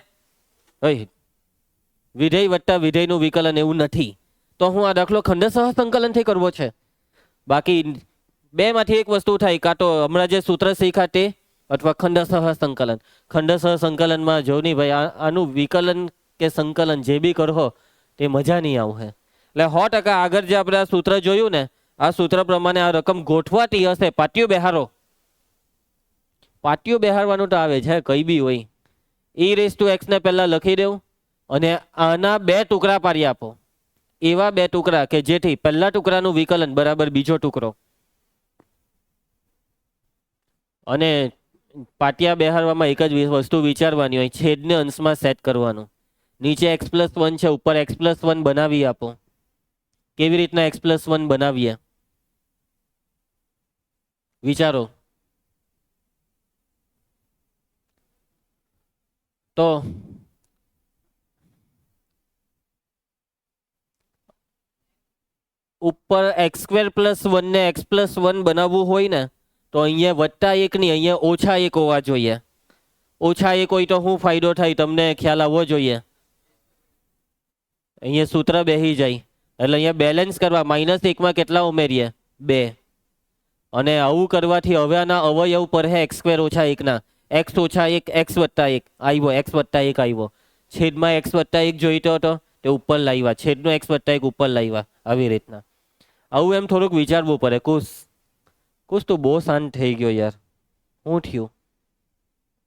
વિધેય વત્તા વિધેયનું વિકલન એવું નથી. તો હું આ દાખલો ખંડસહ સંકલનથી કરવો છે. બાકી બે માંથી એક વસ્તુ થાય, કાં તો હમણાં જે સૂત્ર શીખ્યા તે, અથવા ખંડસહ સંકલન. ખંડસહ સંકલનમાં જો નહીં ભાઈ, આનું વિકલન કે સંકલન જે બી કરો તે મજા નહીં આવે. એટલે 100% આગળ જે આપણે આ સૂત્ર જોયું ને, આ સૂત્ર પ્રમાણે આ રકમ ગોઠવાતી હશે. પાટિયું બેહારો, પાટિયું બેહારવાનું તો આવે છે કઈ બી હોય. e⁻x ને પહેલા લખી દેવું અને આના બે ટુકડા પાડી આપો. એવા બે ટુકડા કે જેથી પહેલા ટુકડાનું વિકલન બરાબર બીજો ટુકડો. અને પાટિયા બેહારવામાં એક જ વસ્તુ વિચારવાની હોય, છેદને અંશમાં સેટ કરવાનું. નીચે x+1 છે, ઉપર x+1 બનાવી આપો. કેવી રીતના x+1 બનાવીએ વિચારો. તો ઉપર x² + 1 ને x+1 બનાવવું હોય ને, તો અહીંયા +1 ની અહીંયા -1 હોવા જોઈએ. -1 હોય તો શું ફાયદો થાય તમને ખ્યાલ આવવો જોઈએ. અહીંયા સૂત્ર બેસી જાય એટલે અહીંયા બેલેન્સ કરવા -1 માં કેટલા ઉમેરીએ? 2. અને આવું કરવાથી હવે આના અવયવ પર હે x² - 1 ના x - 1 x + 1 આવ્યો, x + 1 આવ્યો. છેદમાં x + 1 જોઈતો હતો તે ઉપર લાવ્યા, છેદનો x + 1 ઉપર લાવ્યા. આવી રીતના આવું એમ થોડુંક વિચારવું પડે. કુશ તું બહુ શાંત થઈ ગયો યાર, શું થયું?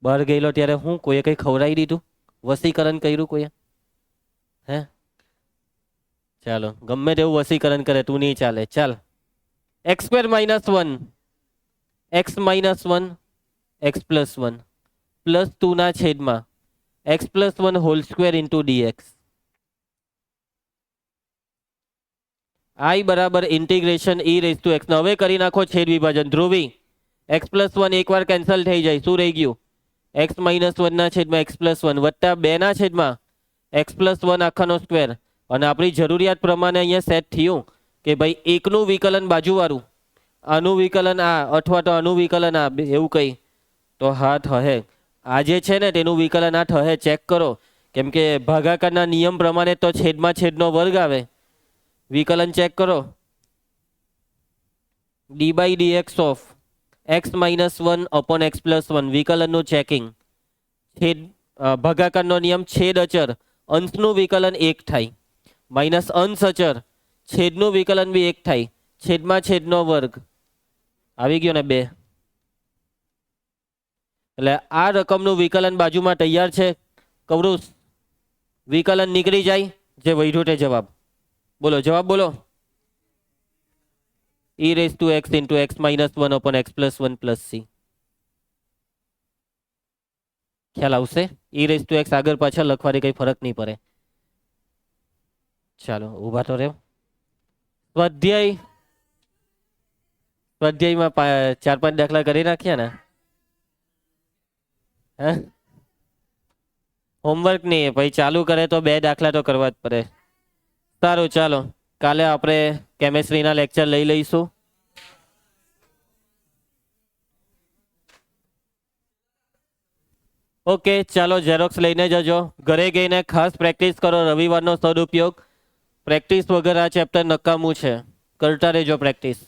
બહાર ગયેલો ત્યારે હું કોઈએ કંઈ ખવડાવી દીધું? વસીકરણ કર્યું કોઈએ? હે ચાલો, ગમે તેવું વસીકરણ કરે તું નહીં ચાલે. ચાલ, x² - 1 x - 1 x+1 +2 ના છેદમાં x+1 2 * dx. I બરાબર ઇન્ટિગ્રેશન e⁻x. હવે કરી નાખો છેદ વિભાજન. ધ્રુવી, x+1 એકવાર કેન્સલ થઈ જાય. શું રહી ગયું? x - 1 ના છેદમાં x+1 વત્તા 2 ના છેદમાં x+1 આખાનો સ્ક્વેર. અને આપણી જરૂરિયાત પ્રમાણે અહીંયા સેટ થયું કે ભાઈ એકનું વિકલન બાજુવાળું, આનું વિકલન આ, અથવા તો આનું વિકલન આ, એવું કંઈ. તો હા થહે. આ જે છે ને તેનું વિકલન આ થહે. ચેક કરો, કેમ કે ભાગાકારના નિયમ પ્રમાણે તો છેદમાં છેદનો વર્ગ આવે. વિકલન ચેક કરો. d/dx of x - 1 / x+1 વિકલનનું checking. છેદ ભાગાકારનો નિયમ, છેદ અચર અંશનું વિકલન 1 થાય, માઇનસ અંશ અચર છેદનું વિકલન બી 1 થાય. છેદમાં છેદનો વર્ગ આવી ગયો ને 2. એટલે આ રકમનું વિકલન બાજુમાં તૈયાર છે. કવરુસ વિકલન નીકળી જાય, જે વધ્યું તે જવાબ. બોલો જવાબ બોલો. e⁻x × x - 1 / x+1 + c. ખ્યાલ આવશે? e⁻x આગળ પાછળ લખવાથી કઈ ફરક નહીં પડે. ચાલો ઊભા તો રહેવ. સ્વાધ્યાયમાં 4-5 દાખલા કરી નાખ્યા ને? હે હોમવર્ક નહીં ભાઈ, ચાલુ કરે તો 2 દાખલા તો કરવા જ પડે. સારું, ચાલો કાલે આપણે કેમેસ્ટ્રીના લેક્ચર લઈ લઈશું. ઓકે, ચાલો ઝેરોક્સ લઈને જજો. ઘરે ગઈને ખાસ પ્રેક્ટિસ કરો. રવિવારનો સદુપયોગ. પ્રેક્ટિસ વગર આ ચેપ્ટર નકામું છે. કરતા રહેજો પ્રેક્ટિસ.